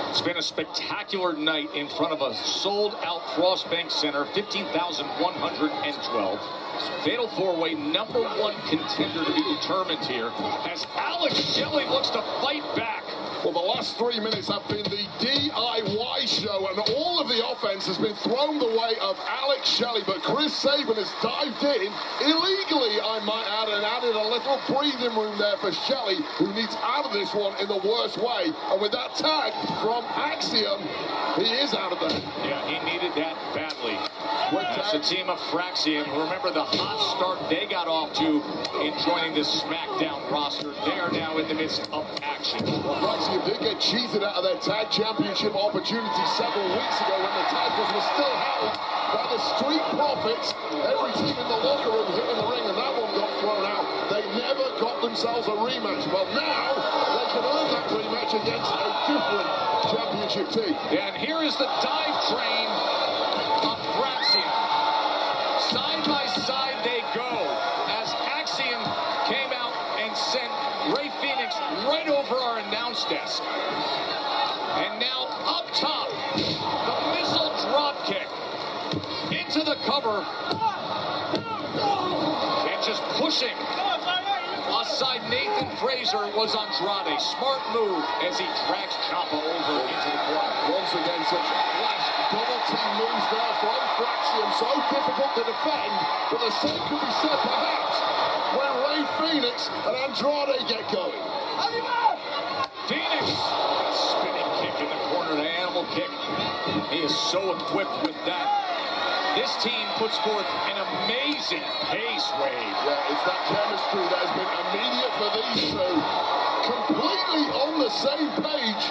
It's been a spectacular night in front of a sold-out Frostbank Center, 15,112. Fatal 4-way, #1 contender to be determined here as Alex Shelley looks to fight back. Well, the last 3 minutes have been the DIY show, and all of the offense has been thrown the way of Alex Shelley, but Chris Sabin has dived in, illegally, I might add, and added a little breathing room there for Shelley, who needs out of this one in the worst way. And with that tag from Axiom, he is out of there. Yeah, he needed that badly. That's the team of Fraxium. Remember the hot start they got off to in joining this SmackDown roster. They are now in the midst of action. Well, Fraxium did get cheated out of their tag championship opportunity several weeks ago when the titles were still held by the Street Profits. Every team in the locker room hit in the ring, and that one got thrown out. They never got themselves a rematch. Well, now they can earn that rematch against a different championship team. Yeah, and here is the dive train of Fraxium. Side by side they go as Axiom came out and sent Ray Phoenix right over our announce desk. And now up top, the missile drop kick into the cover and just pushing aside Nathan Frazer was Andrade. Smart move as he drags Ciampa over into the corner. Once again, such flash double team moves there from Fraxium. So difficult to defend, but the same could be said perhaps when Ray Phoenix and Andrade get going. Phoenix, a spinning kick in the corner, the animal kick. He is so equipped with that. This team puts forth an amazing pace, Wade. Yeah, it's that chemistry that has been immediate for these two. Completely on the same page.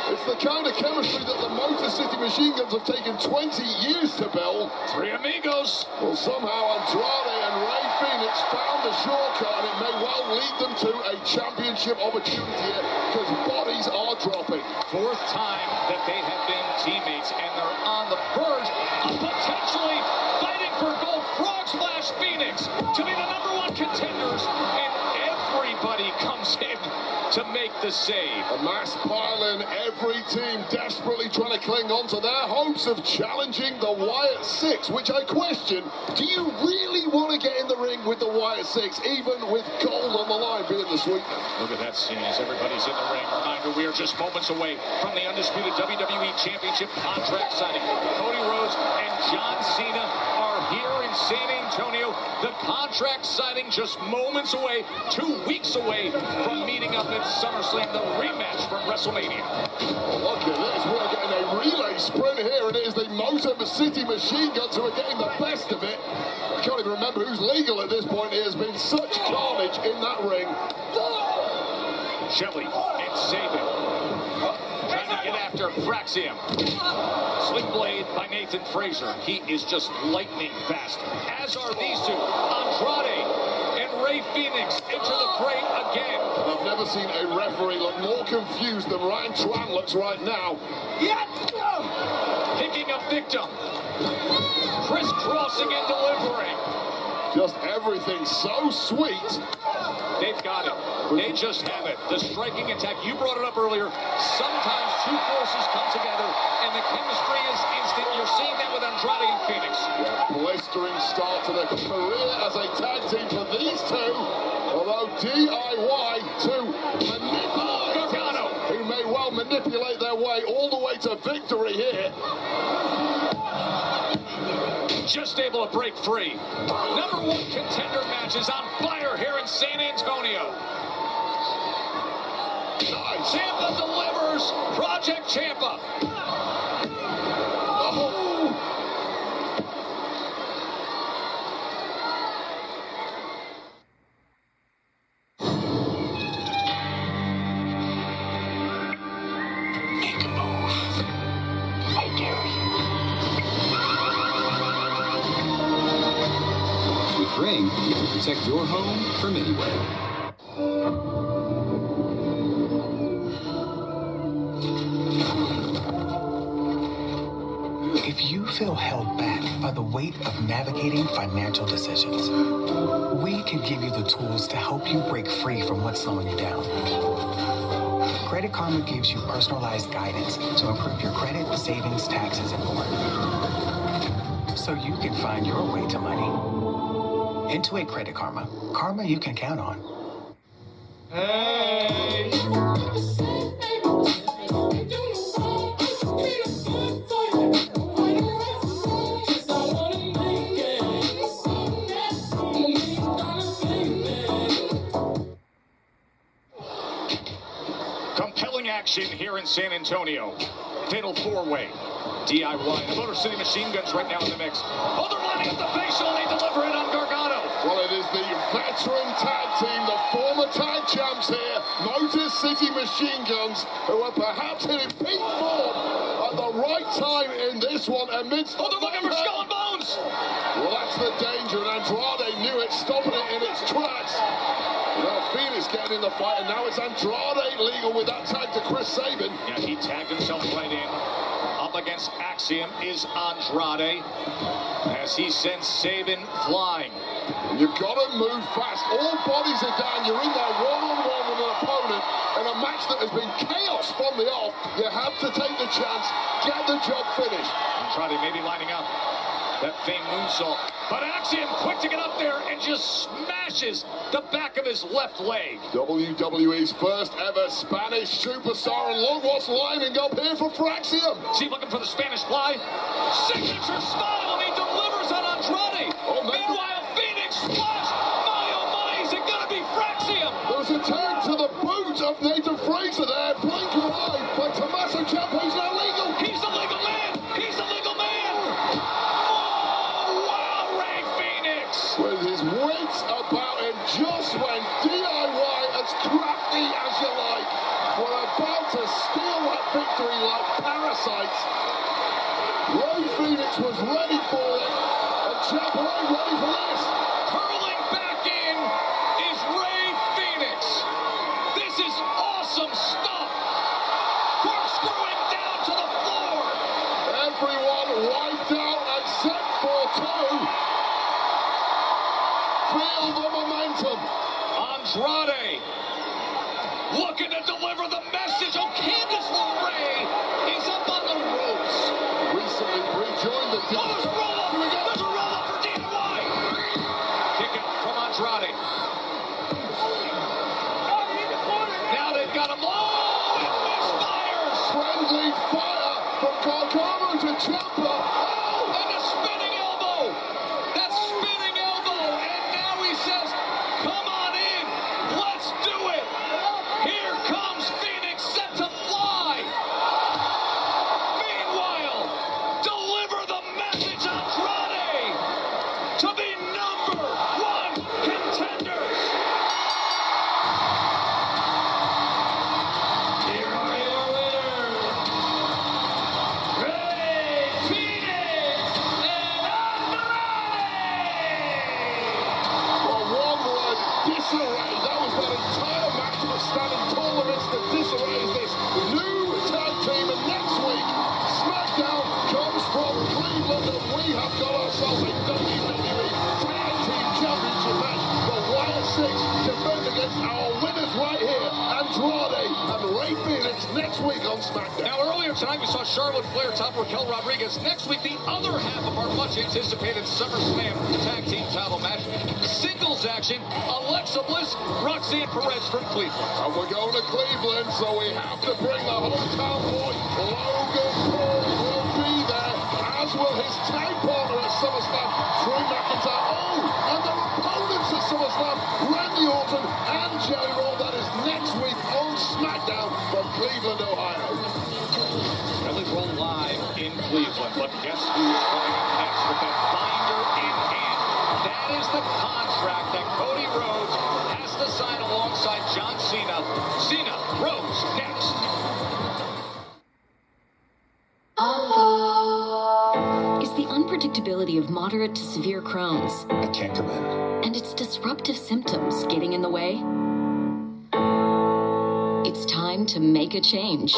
It's the kind of chemistry that the Motor City Machine Guns have taken 20 years to build. Three amigos. Well, somehow Andrade and Ray Phoenix found the shortcut, and it may well lead them to a championship opportunity here, because bodies are dropping. Fourth time that they have been teammates, and they're on the verge of potentially fighting for gold. Frog Splash Phoenix to be the #1 contenders, and everybody comes in to make the save. A mass pile-in, every team desperately trying to cling on to their hopes of challenging the Wyatt Six, which I question, do you really want to get in the ring with the Wyatt Six, even with gold on the line being the sweetener? Look at that scene as everybody's in the ring. Reminder, we are just moments away from the undisputed WWE Championship contract signing. Cody Rhodes and John Cena are here in San Antonio. The contract signing just moments away, 2 weeks away from meeting up at SummerSlam, the rematch from WrestleMania. Well, look at this, we're getting a relay sprint here, and it is the Motor City Machine Guns who are getting the best of it. I can't even remember who's legal at this point. It has been such carnage in that ring. Shelley and Sabin trying to get after Fraxium. Sling blade by Nathan Frazer. He is just lightning fast, as are these two. Andrade and Ray Phoenix into the fray again. And I've never seen a referee look more confused than Ryan Tran looks right now. Picking a victim. Crisscrossing and delivering. Just everything so sweet. They've got it. They just have it. The striking attack, you brought it up earlier. Sometimes two forces come together and the chemistry is instant. You're seeing that with Andrade and Phoenix. Yeah, blistering start to their career as a tag team for these two. Although DIY to manipulate. Gargano. Who may well manipulate their way all the way to victory here. Just able to break free. #1 contender match is on fire here in San Antonio. Nice. Ciampa delivers. Project Ciampa. Oh. Make a move. I dare you. With Ring, you can protect your home from anywhere. If you feel held back by the weight of navigating financial decisions, we can give you the tools to help you break free from what's slowing you down. Credit Karma gives you personalized guidance to improve your credit, savings, taxes, and more. So you can find your way to money. Intuit Credit Karma. Karma you can count on. Hey! San Antonio. Fatal four-way. DIY. The Motor City Machine Guns right now in the mix. Oh, they're lining up the facial. They deliver it on Gargano. Well, it is the veteran tag team, the former tag champs here, Motor City Machine Guns, who are perhaps hitting peak form at the right time in this one amidst... Oh, they're looking for Skull and Bones. Well, that's the danger, and Andrade knew it, stopping it in its tracks. Well, Phoenix getting in the fight, and now it's Andrade legal with that tag to Chris Sabin. Yeah, he tagged himself right in. Up against Axiom is Andrade as he sends Sabin flying. And you've got to move fast. All bodies are down. You're in there one-on-one with an opponent in a match that has been chaos from the off. You have to take the chance, get the job finished. Andrade maybe lining up that famed moonsault. But Axiom quick to get up there and just smashes the back of his left leg. WWE's first ever Spanish superstar, and look what's lining up here for Axiom. See, looking for the Spanish fly. Signature style, and he delivers on Andrade. Oh, meanwhile, Phoenix splash. My oh my, is it going to be Fraxium? There's a tag to the boot of Nathan Fraser there. Blink of an eye by Tommaso Ciampa. He's now legal. He's a legal man. He's a legal man. With his wits about him, just when DIY, as crafty as you like, were about to steal that victory like parasites. Ray Phoenix was ready for it, and Ciampa ain't ready for this. Curling back in is Ray Phoenix. This is awesome stuff. Corkscrewing down to the floor. Everyone wiped out except for two. Feel the momentum. Andrade looking to deliver the message. Oh, Candice LeRae is up on the ropes. Recently rejoined the team. Oh, there's a roll-up. There's a roll-up for DIY. Kick out from Andrade. Now they've got him. Oh, it misfires. Friendly fire from Gargano to Ciampa. Oh, and a spinning elbow. That spinning elbow. And now he says, come on in. Let's do it. Here comes Phoenix set to fly. Meanwhile, deliver the message, Andrade, to be #1 contenders. Here are your winners, Ray Phoenix and Andrade. Well, one word, disarray. That was that entire match was standing tall amidst the disarray as this new tag team. And next week, SmackDown comes from Cleveland, and we have got ourselves a WWE Tag Team Championship match. The Wyatt Six defend against our winners right here, Andrade and Ray Phoenix, next week on SmackDown. Now, earlier tonight, we saw Charlotte Flair top Raquel Rodriguez. Next week, the other half of our much-anticipated SummerSlam tag team title match. Singles action, Alexa Bliss, Roxanne Perez from Cleveland. And we're going to Cleveland, so we have to bring the hometown boy, Logan Paul, will be there, as will his tag partner at SummerSlam, Drew McIntyre. Oh, and their opponents at SummerSlam, Randy Orton and Jerry Roll. That is next week on SmackDown from Cleveland, Ohio. Kelly Roll live in Cleveland, but guess who is coming up next with that binder in hand? That is the contract that Cody Rhodes has to sign alongside John Cena. Cena, Rhodes, next. Is the unpredictability of moderate to severe Crohn's. I can't come in. And its disruptive symptoms getting in the way? It's time to make a change.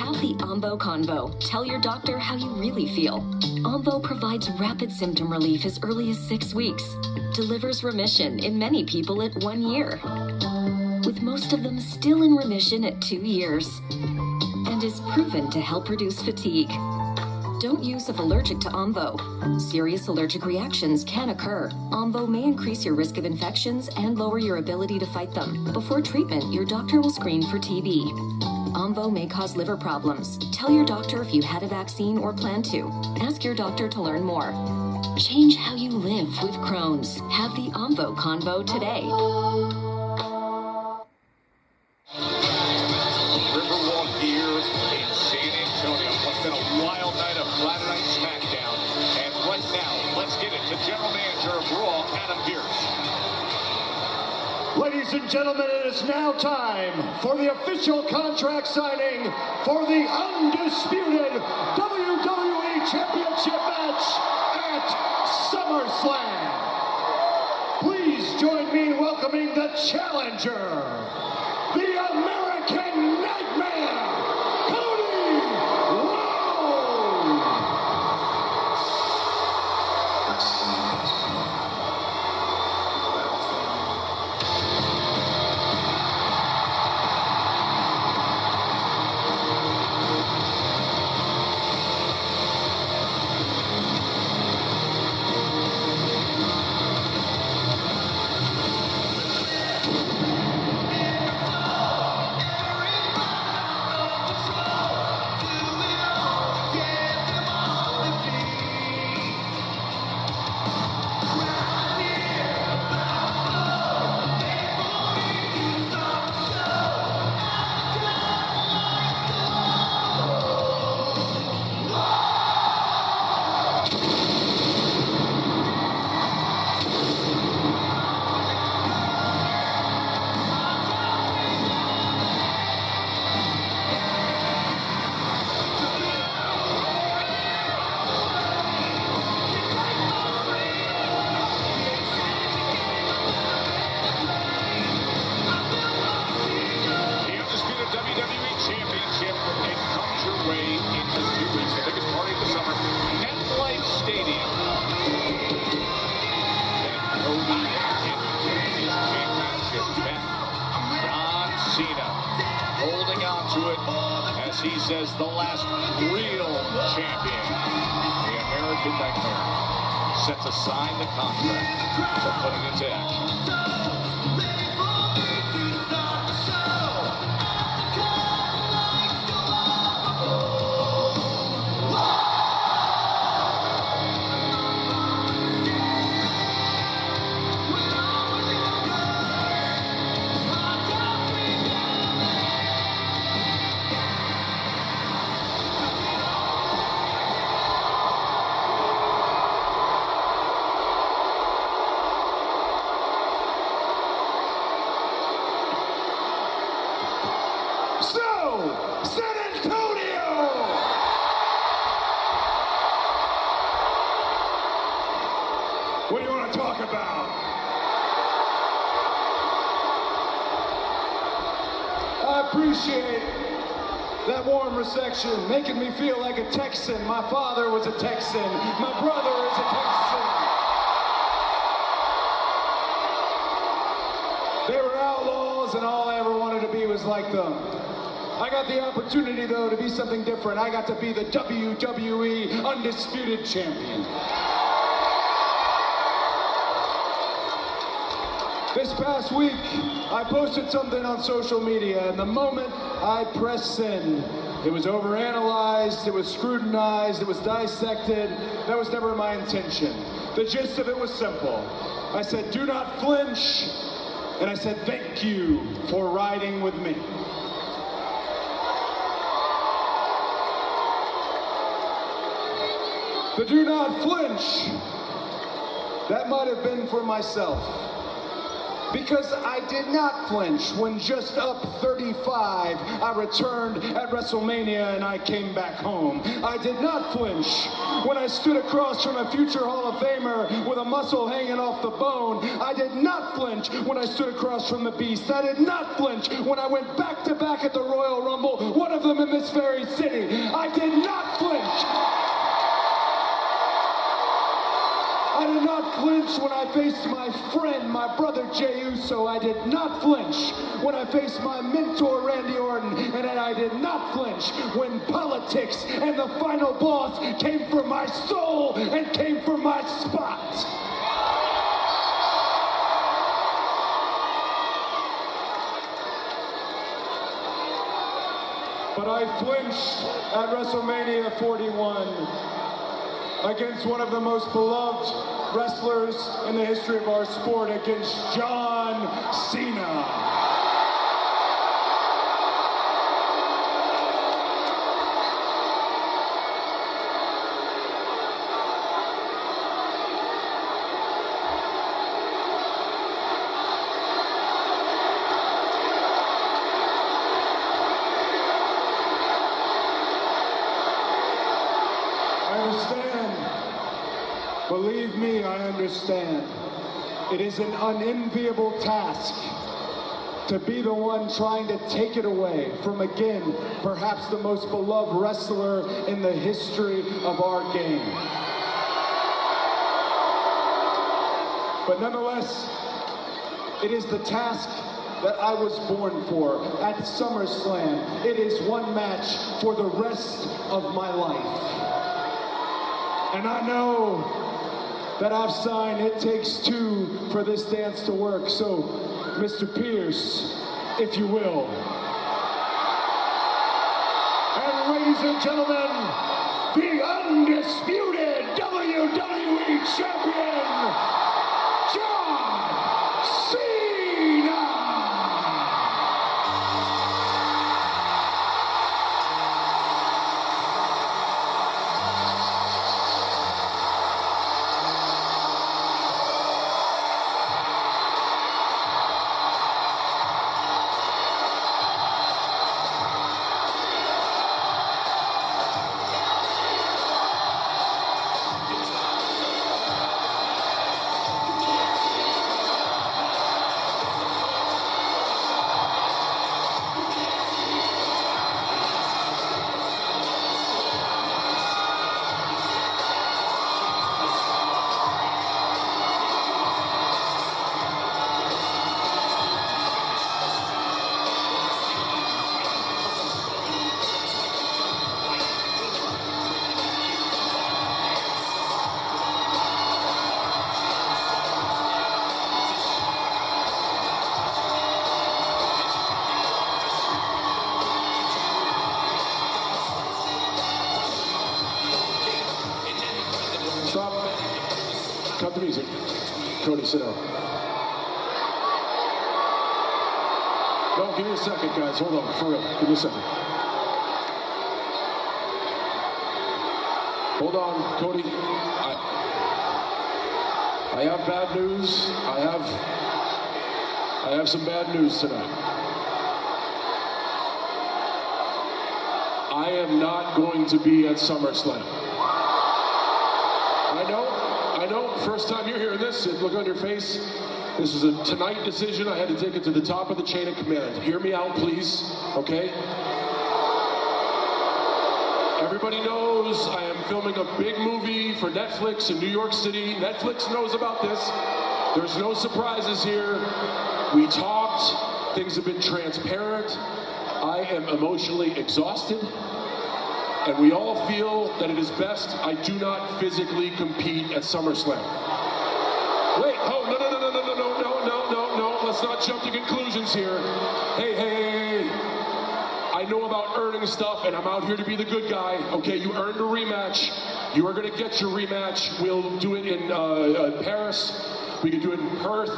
Have the Omvo Convo. Tell your doctor how you really feel. Omvo provides rapid symptom relief as early as 6 weeks. Delivers remission in many people at 1 year. With most of them still in remission at 2 years. And is proven to help reduce fatigue. Don't use if allergic to Omvo. Serious allergic reactions can occur. Omvo may increase your risk of infections and lower your ability to fight them. Before treatment, your doctor will screen for TB. Omvo may cause liver problems. Tell your doctor if you had a vaccine or plan to. Ask your doctor to learn more. Change how you live with Crohn's. Have the Omvo Convo today. Riverwalk here in San Antonio. What's been a wild night of Friday Night SmackDown. And right now, let's get it to General Manager of Raw, Adam Pearce. Ladies and gentlemen, it is now time for the official contract signing for the undisputed WWE Championship match at SummerSlam. Please join me in welcoming the challenger, the American Nightmare, Cody Rhodes. He says the last real champion, the American Nightmare, set to sign the contract to put it into action. What do you want to talk about? I appreciate that warm reception, making me feel like a Texan. My father was a Texan. My brother is a Texan. They were outlaws, and all I ever wanted to be was like them. I got the opportunity, though, to be something different. I got to be the WWE Undisputed Champion. This past week, I posted something on social media, and the moment I pressed send, it was overanalyzed, it was scrutinized, it was dissected. That was never my intention. The gist of it was simple. I said, do not flinch, and I said, thank you for riding with me. The do not flinch, that might have been for myself. Because I did not flinch when just up 35, I returned at WrestleMania and I came back home. I did not flinch when I stood across from a future Hall of Famer with a muscle hanging off the bone. I did not flinch when I stood across from the Beast. I did not flinch when I went back to back at the Royal Rumble, one of them in this very city. I did not flinch. I did not flinch when I faced my friend, my brother Jey Uso. I did not flinch when I faced my mentor Randy Orton. And I did not flinch when politics and the final boss came for my soul and came for my spot. But I flinched at WrestleMania 41. against one of the most beloved wrestlers in the history of our sport, against John Cena. Believe me, I understand. It is an unenviable task to be the one trying to take it away from, again, perhaps the most beloved wrestler in the history of our game. But nonetheless, it is the task that I was born for at SummerSlam. It is one match for the rest of my life. And I know that I've signed It Takes Two for this dance to work. So, Mr. Pierce, if you will. And ladies and gentlemen, the undisputed WWE Champion, John Cena! Cut the music. Cody, sit down. No, give me a second, guys. Hold on, for real. Give me a second. Hold on, Cody. I have bad news. I have some bad news tonight. I am not going to be at SummerSlam. I know, first time you're hearing this, look on your face. This is a tonight decision. I had to take it to the top of the chain of command. Hear me out, please, okay? Everybody knows I am filming a big movie for Netflix in New York City. Netflix knows about this. There's no surprises here. We talked, things have been transparent. I am emotionally exhausted. And we all feel that it is best I do not physically compete at SummerSlam. Wait, oh, no, let's not jump to conclusions here. Hey. I know about earning stuff, and I'm out here to be the good guy. Okay, you earned a rematch. You are gonna get your rematch. We'll do it in Paris. We can do it in Perth.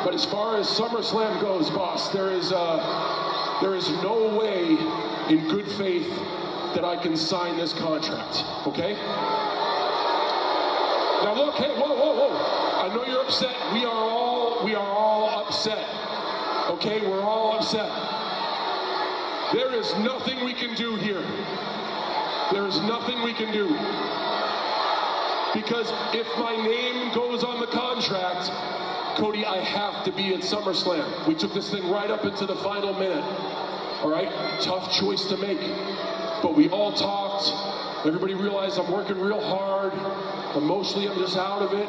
But as far as SummerSlam goes, boss, there is no way in good faith that I can sign this contract, okay? Now look, hey, whoa. I know you're upset. We are all upset, okay? We're all upset. There is nothing we can do here. There is nothing we can do. Because if my name goes on the contract, Cody, I have to be at SummerSlam. We took this thing right up into the final minute. All right, tough choice to make, but we all talked. Everybody realized I'm working real hard. Emotionally, I'm just out of it.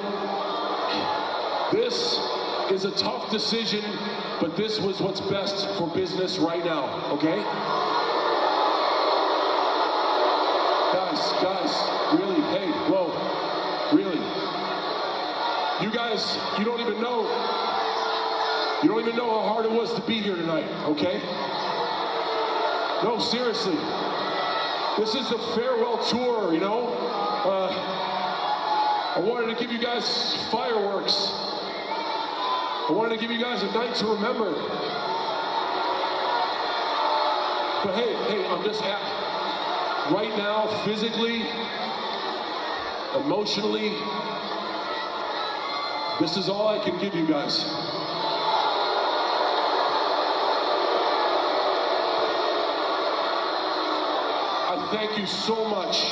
This is a tough decision, but this was what's best for business right now, okay? Guys, really, hey, whoa, really. You guys, you don't even know how hard it was to be here tonight, okay? No, seriously. This is the farewell tour, you know? I wanted to give you guys fireworks. I wanted to give you guys a night to remember. But hey, I'm just happy. Right now, physically, emotionally, this is all I can give you guys. I thank you so much,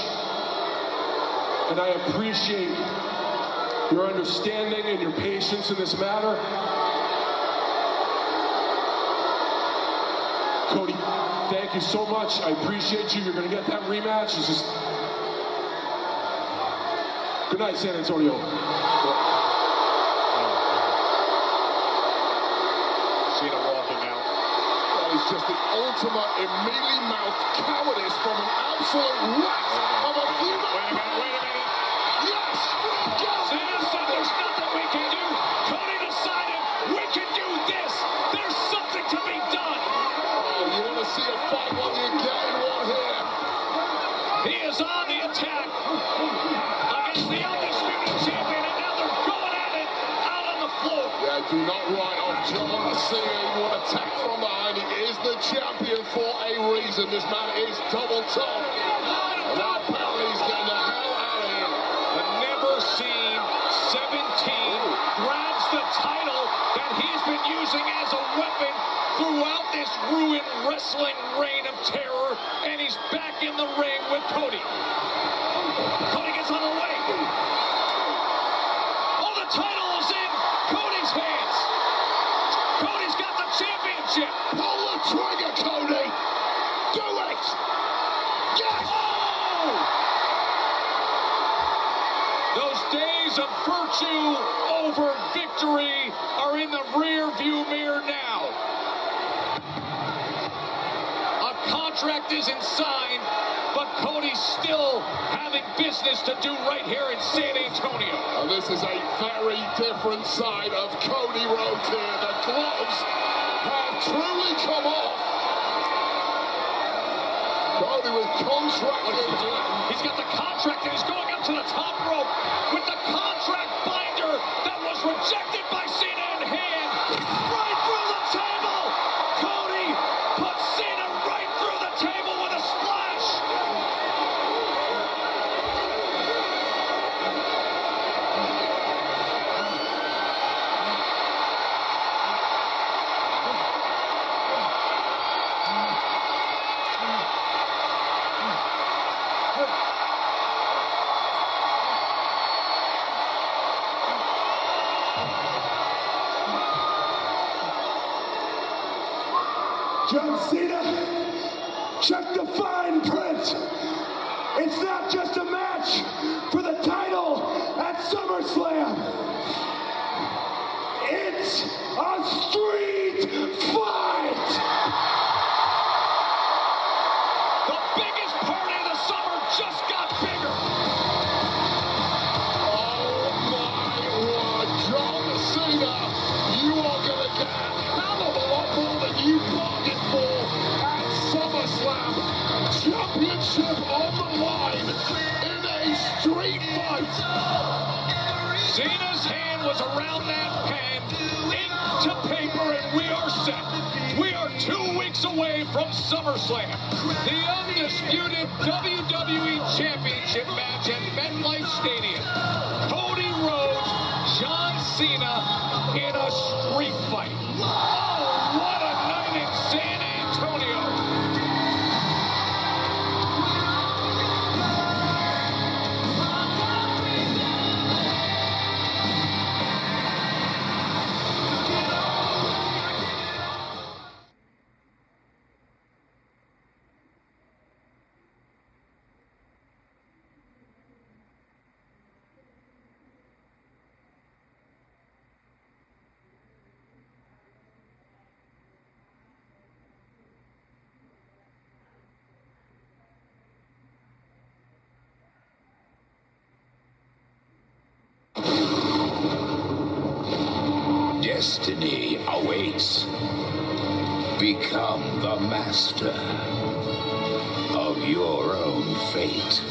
and I appreciate your understanding and your patience in this matter. Cody, thank you so much. I appreciate you. You're going to get that rematch. It's just... Good night, San Antonio. Cena walking out. That is just the ultimate in mealy-mouthed cowardice from an absolute rat of a human. Wait a minute. Yes! Cena said there's nothing we can do. Cody decided we can do this. There's something to be done. You want to see a fight while you're getting one here. He is on the attack against the undisputed champion, and now they're going at it out on the floor. Yeah, do not write off John Cena. He will attack from behind. He is the champion for a reason. This man is double top. And now apparently he's getting the hell out of here. The never-seen 17 grabs the title that he's been using as a weapon throughout this ruined wrestling reign of terror, and he's back in the ring with Cody. Cody gets on the way. Oh, the title is in Cody's hands. Cody's got the championship. Pull the trigger, Cody. Do it. Yes. Oh! Those days of virtue over victory are in the rear-view mirror now. Contract isn't signed, but Cody's still having business to do right here in San Antonio. And this is a very different side of Cody Rhodes here. The gloves have truly come off. Cody with contract. What is he doing? He's got the contract and he's going up to the top rope with the contract binder that was rejected by Cena in hand. Right through the table! Cody puts Cena right through the table with a splash! John Cena, check the fine print. It's not just a match for the title at SummerSlam. It's a street fight. The biggest party of the summer just got bigger. Oh my word, John Cena, you are going to get a hell of a lot more than you bargained for at SummerSlam. Championship on the line in a street fight. Cena's hand was around that pen, ink to paper, and we are set. We are 2 weeks away from SummerSlam, the undisputed WWE Championship match at MetLife Stadium. Cody Rhodes, John Cena in a street fight. Oh, what a night in San Antonio. Destiny awaits. Become the master of of your own fate.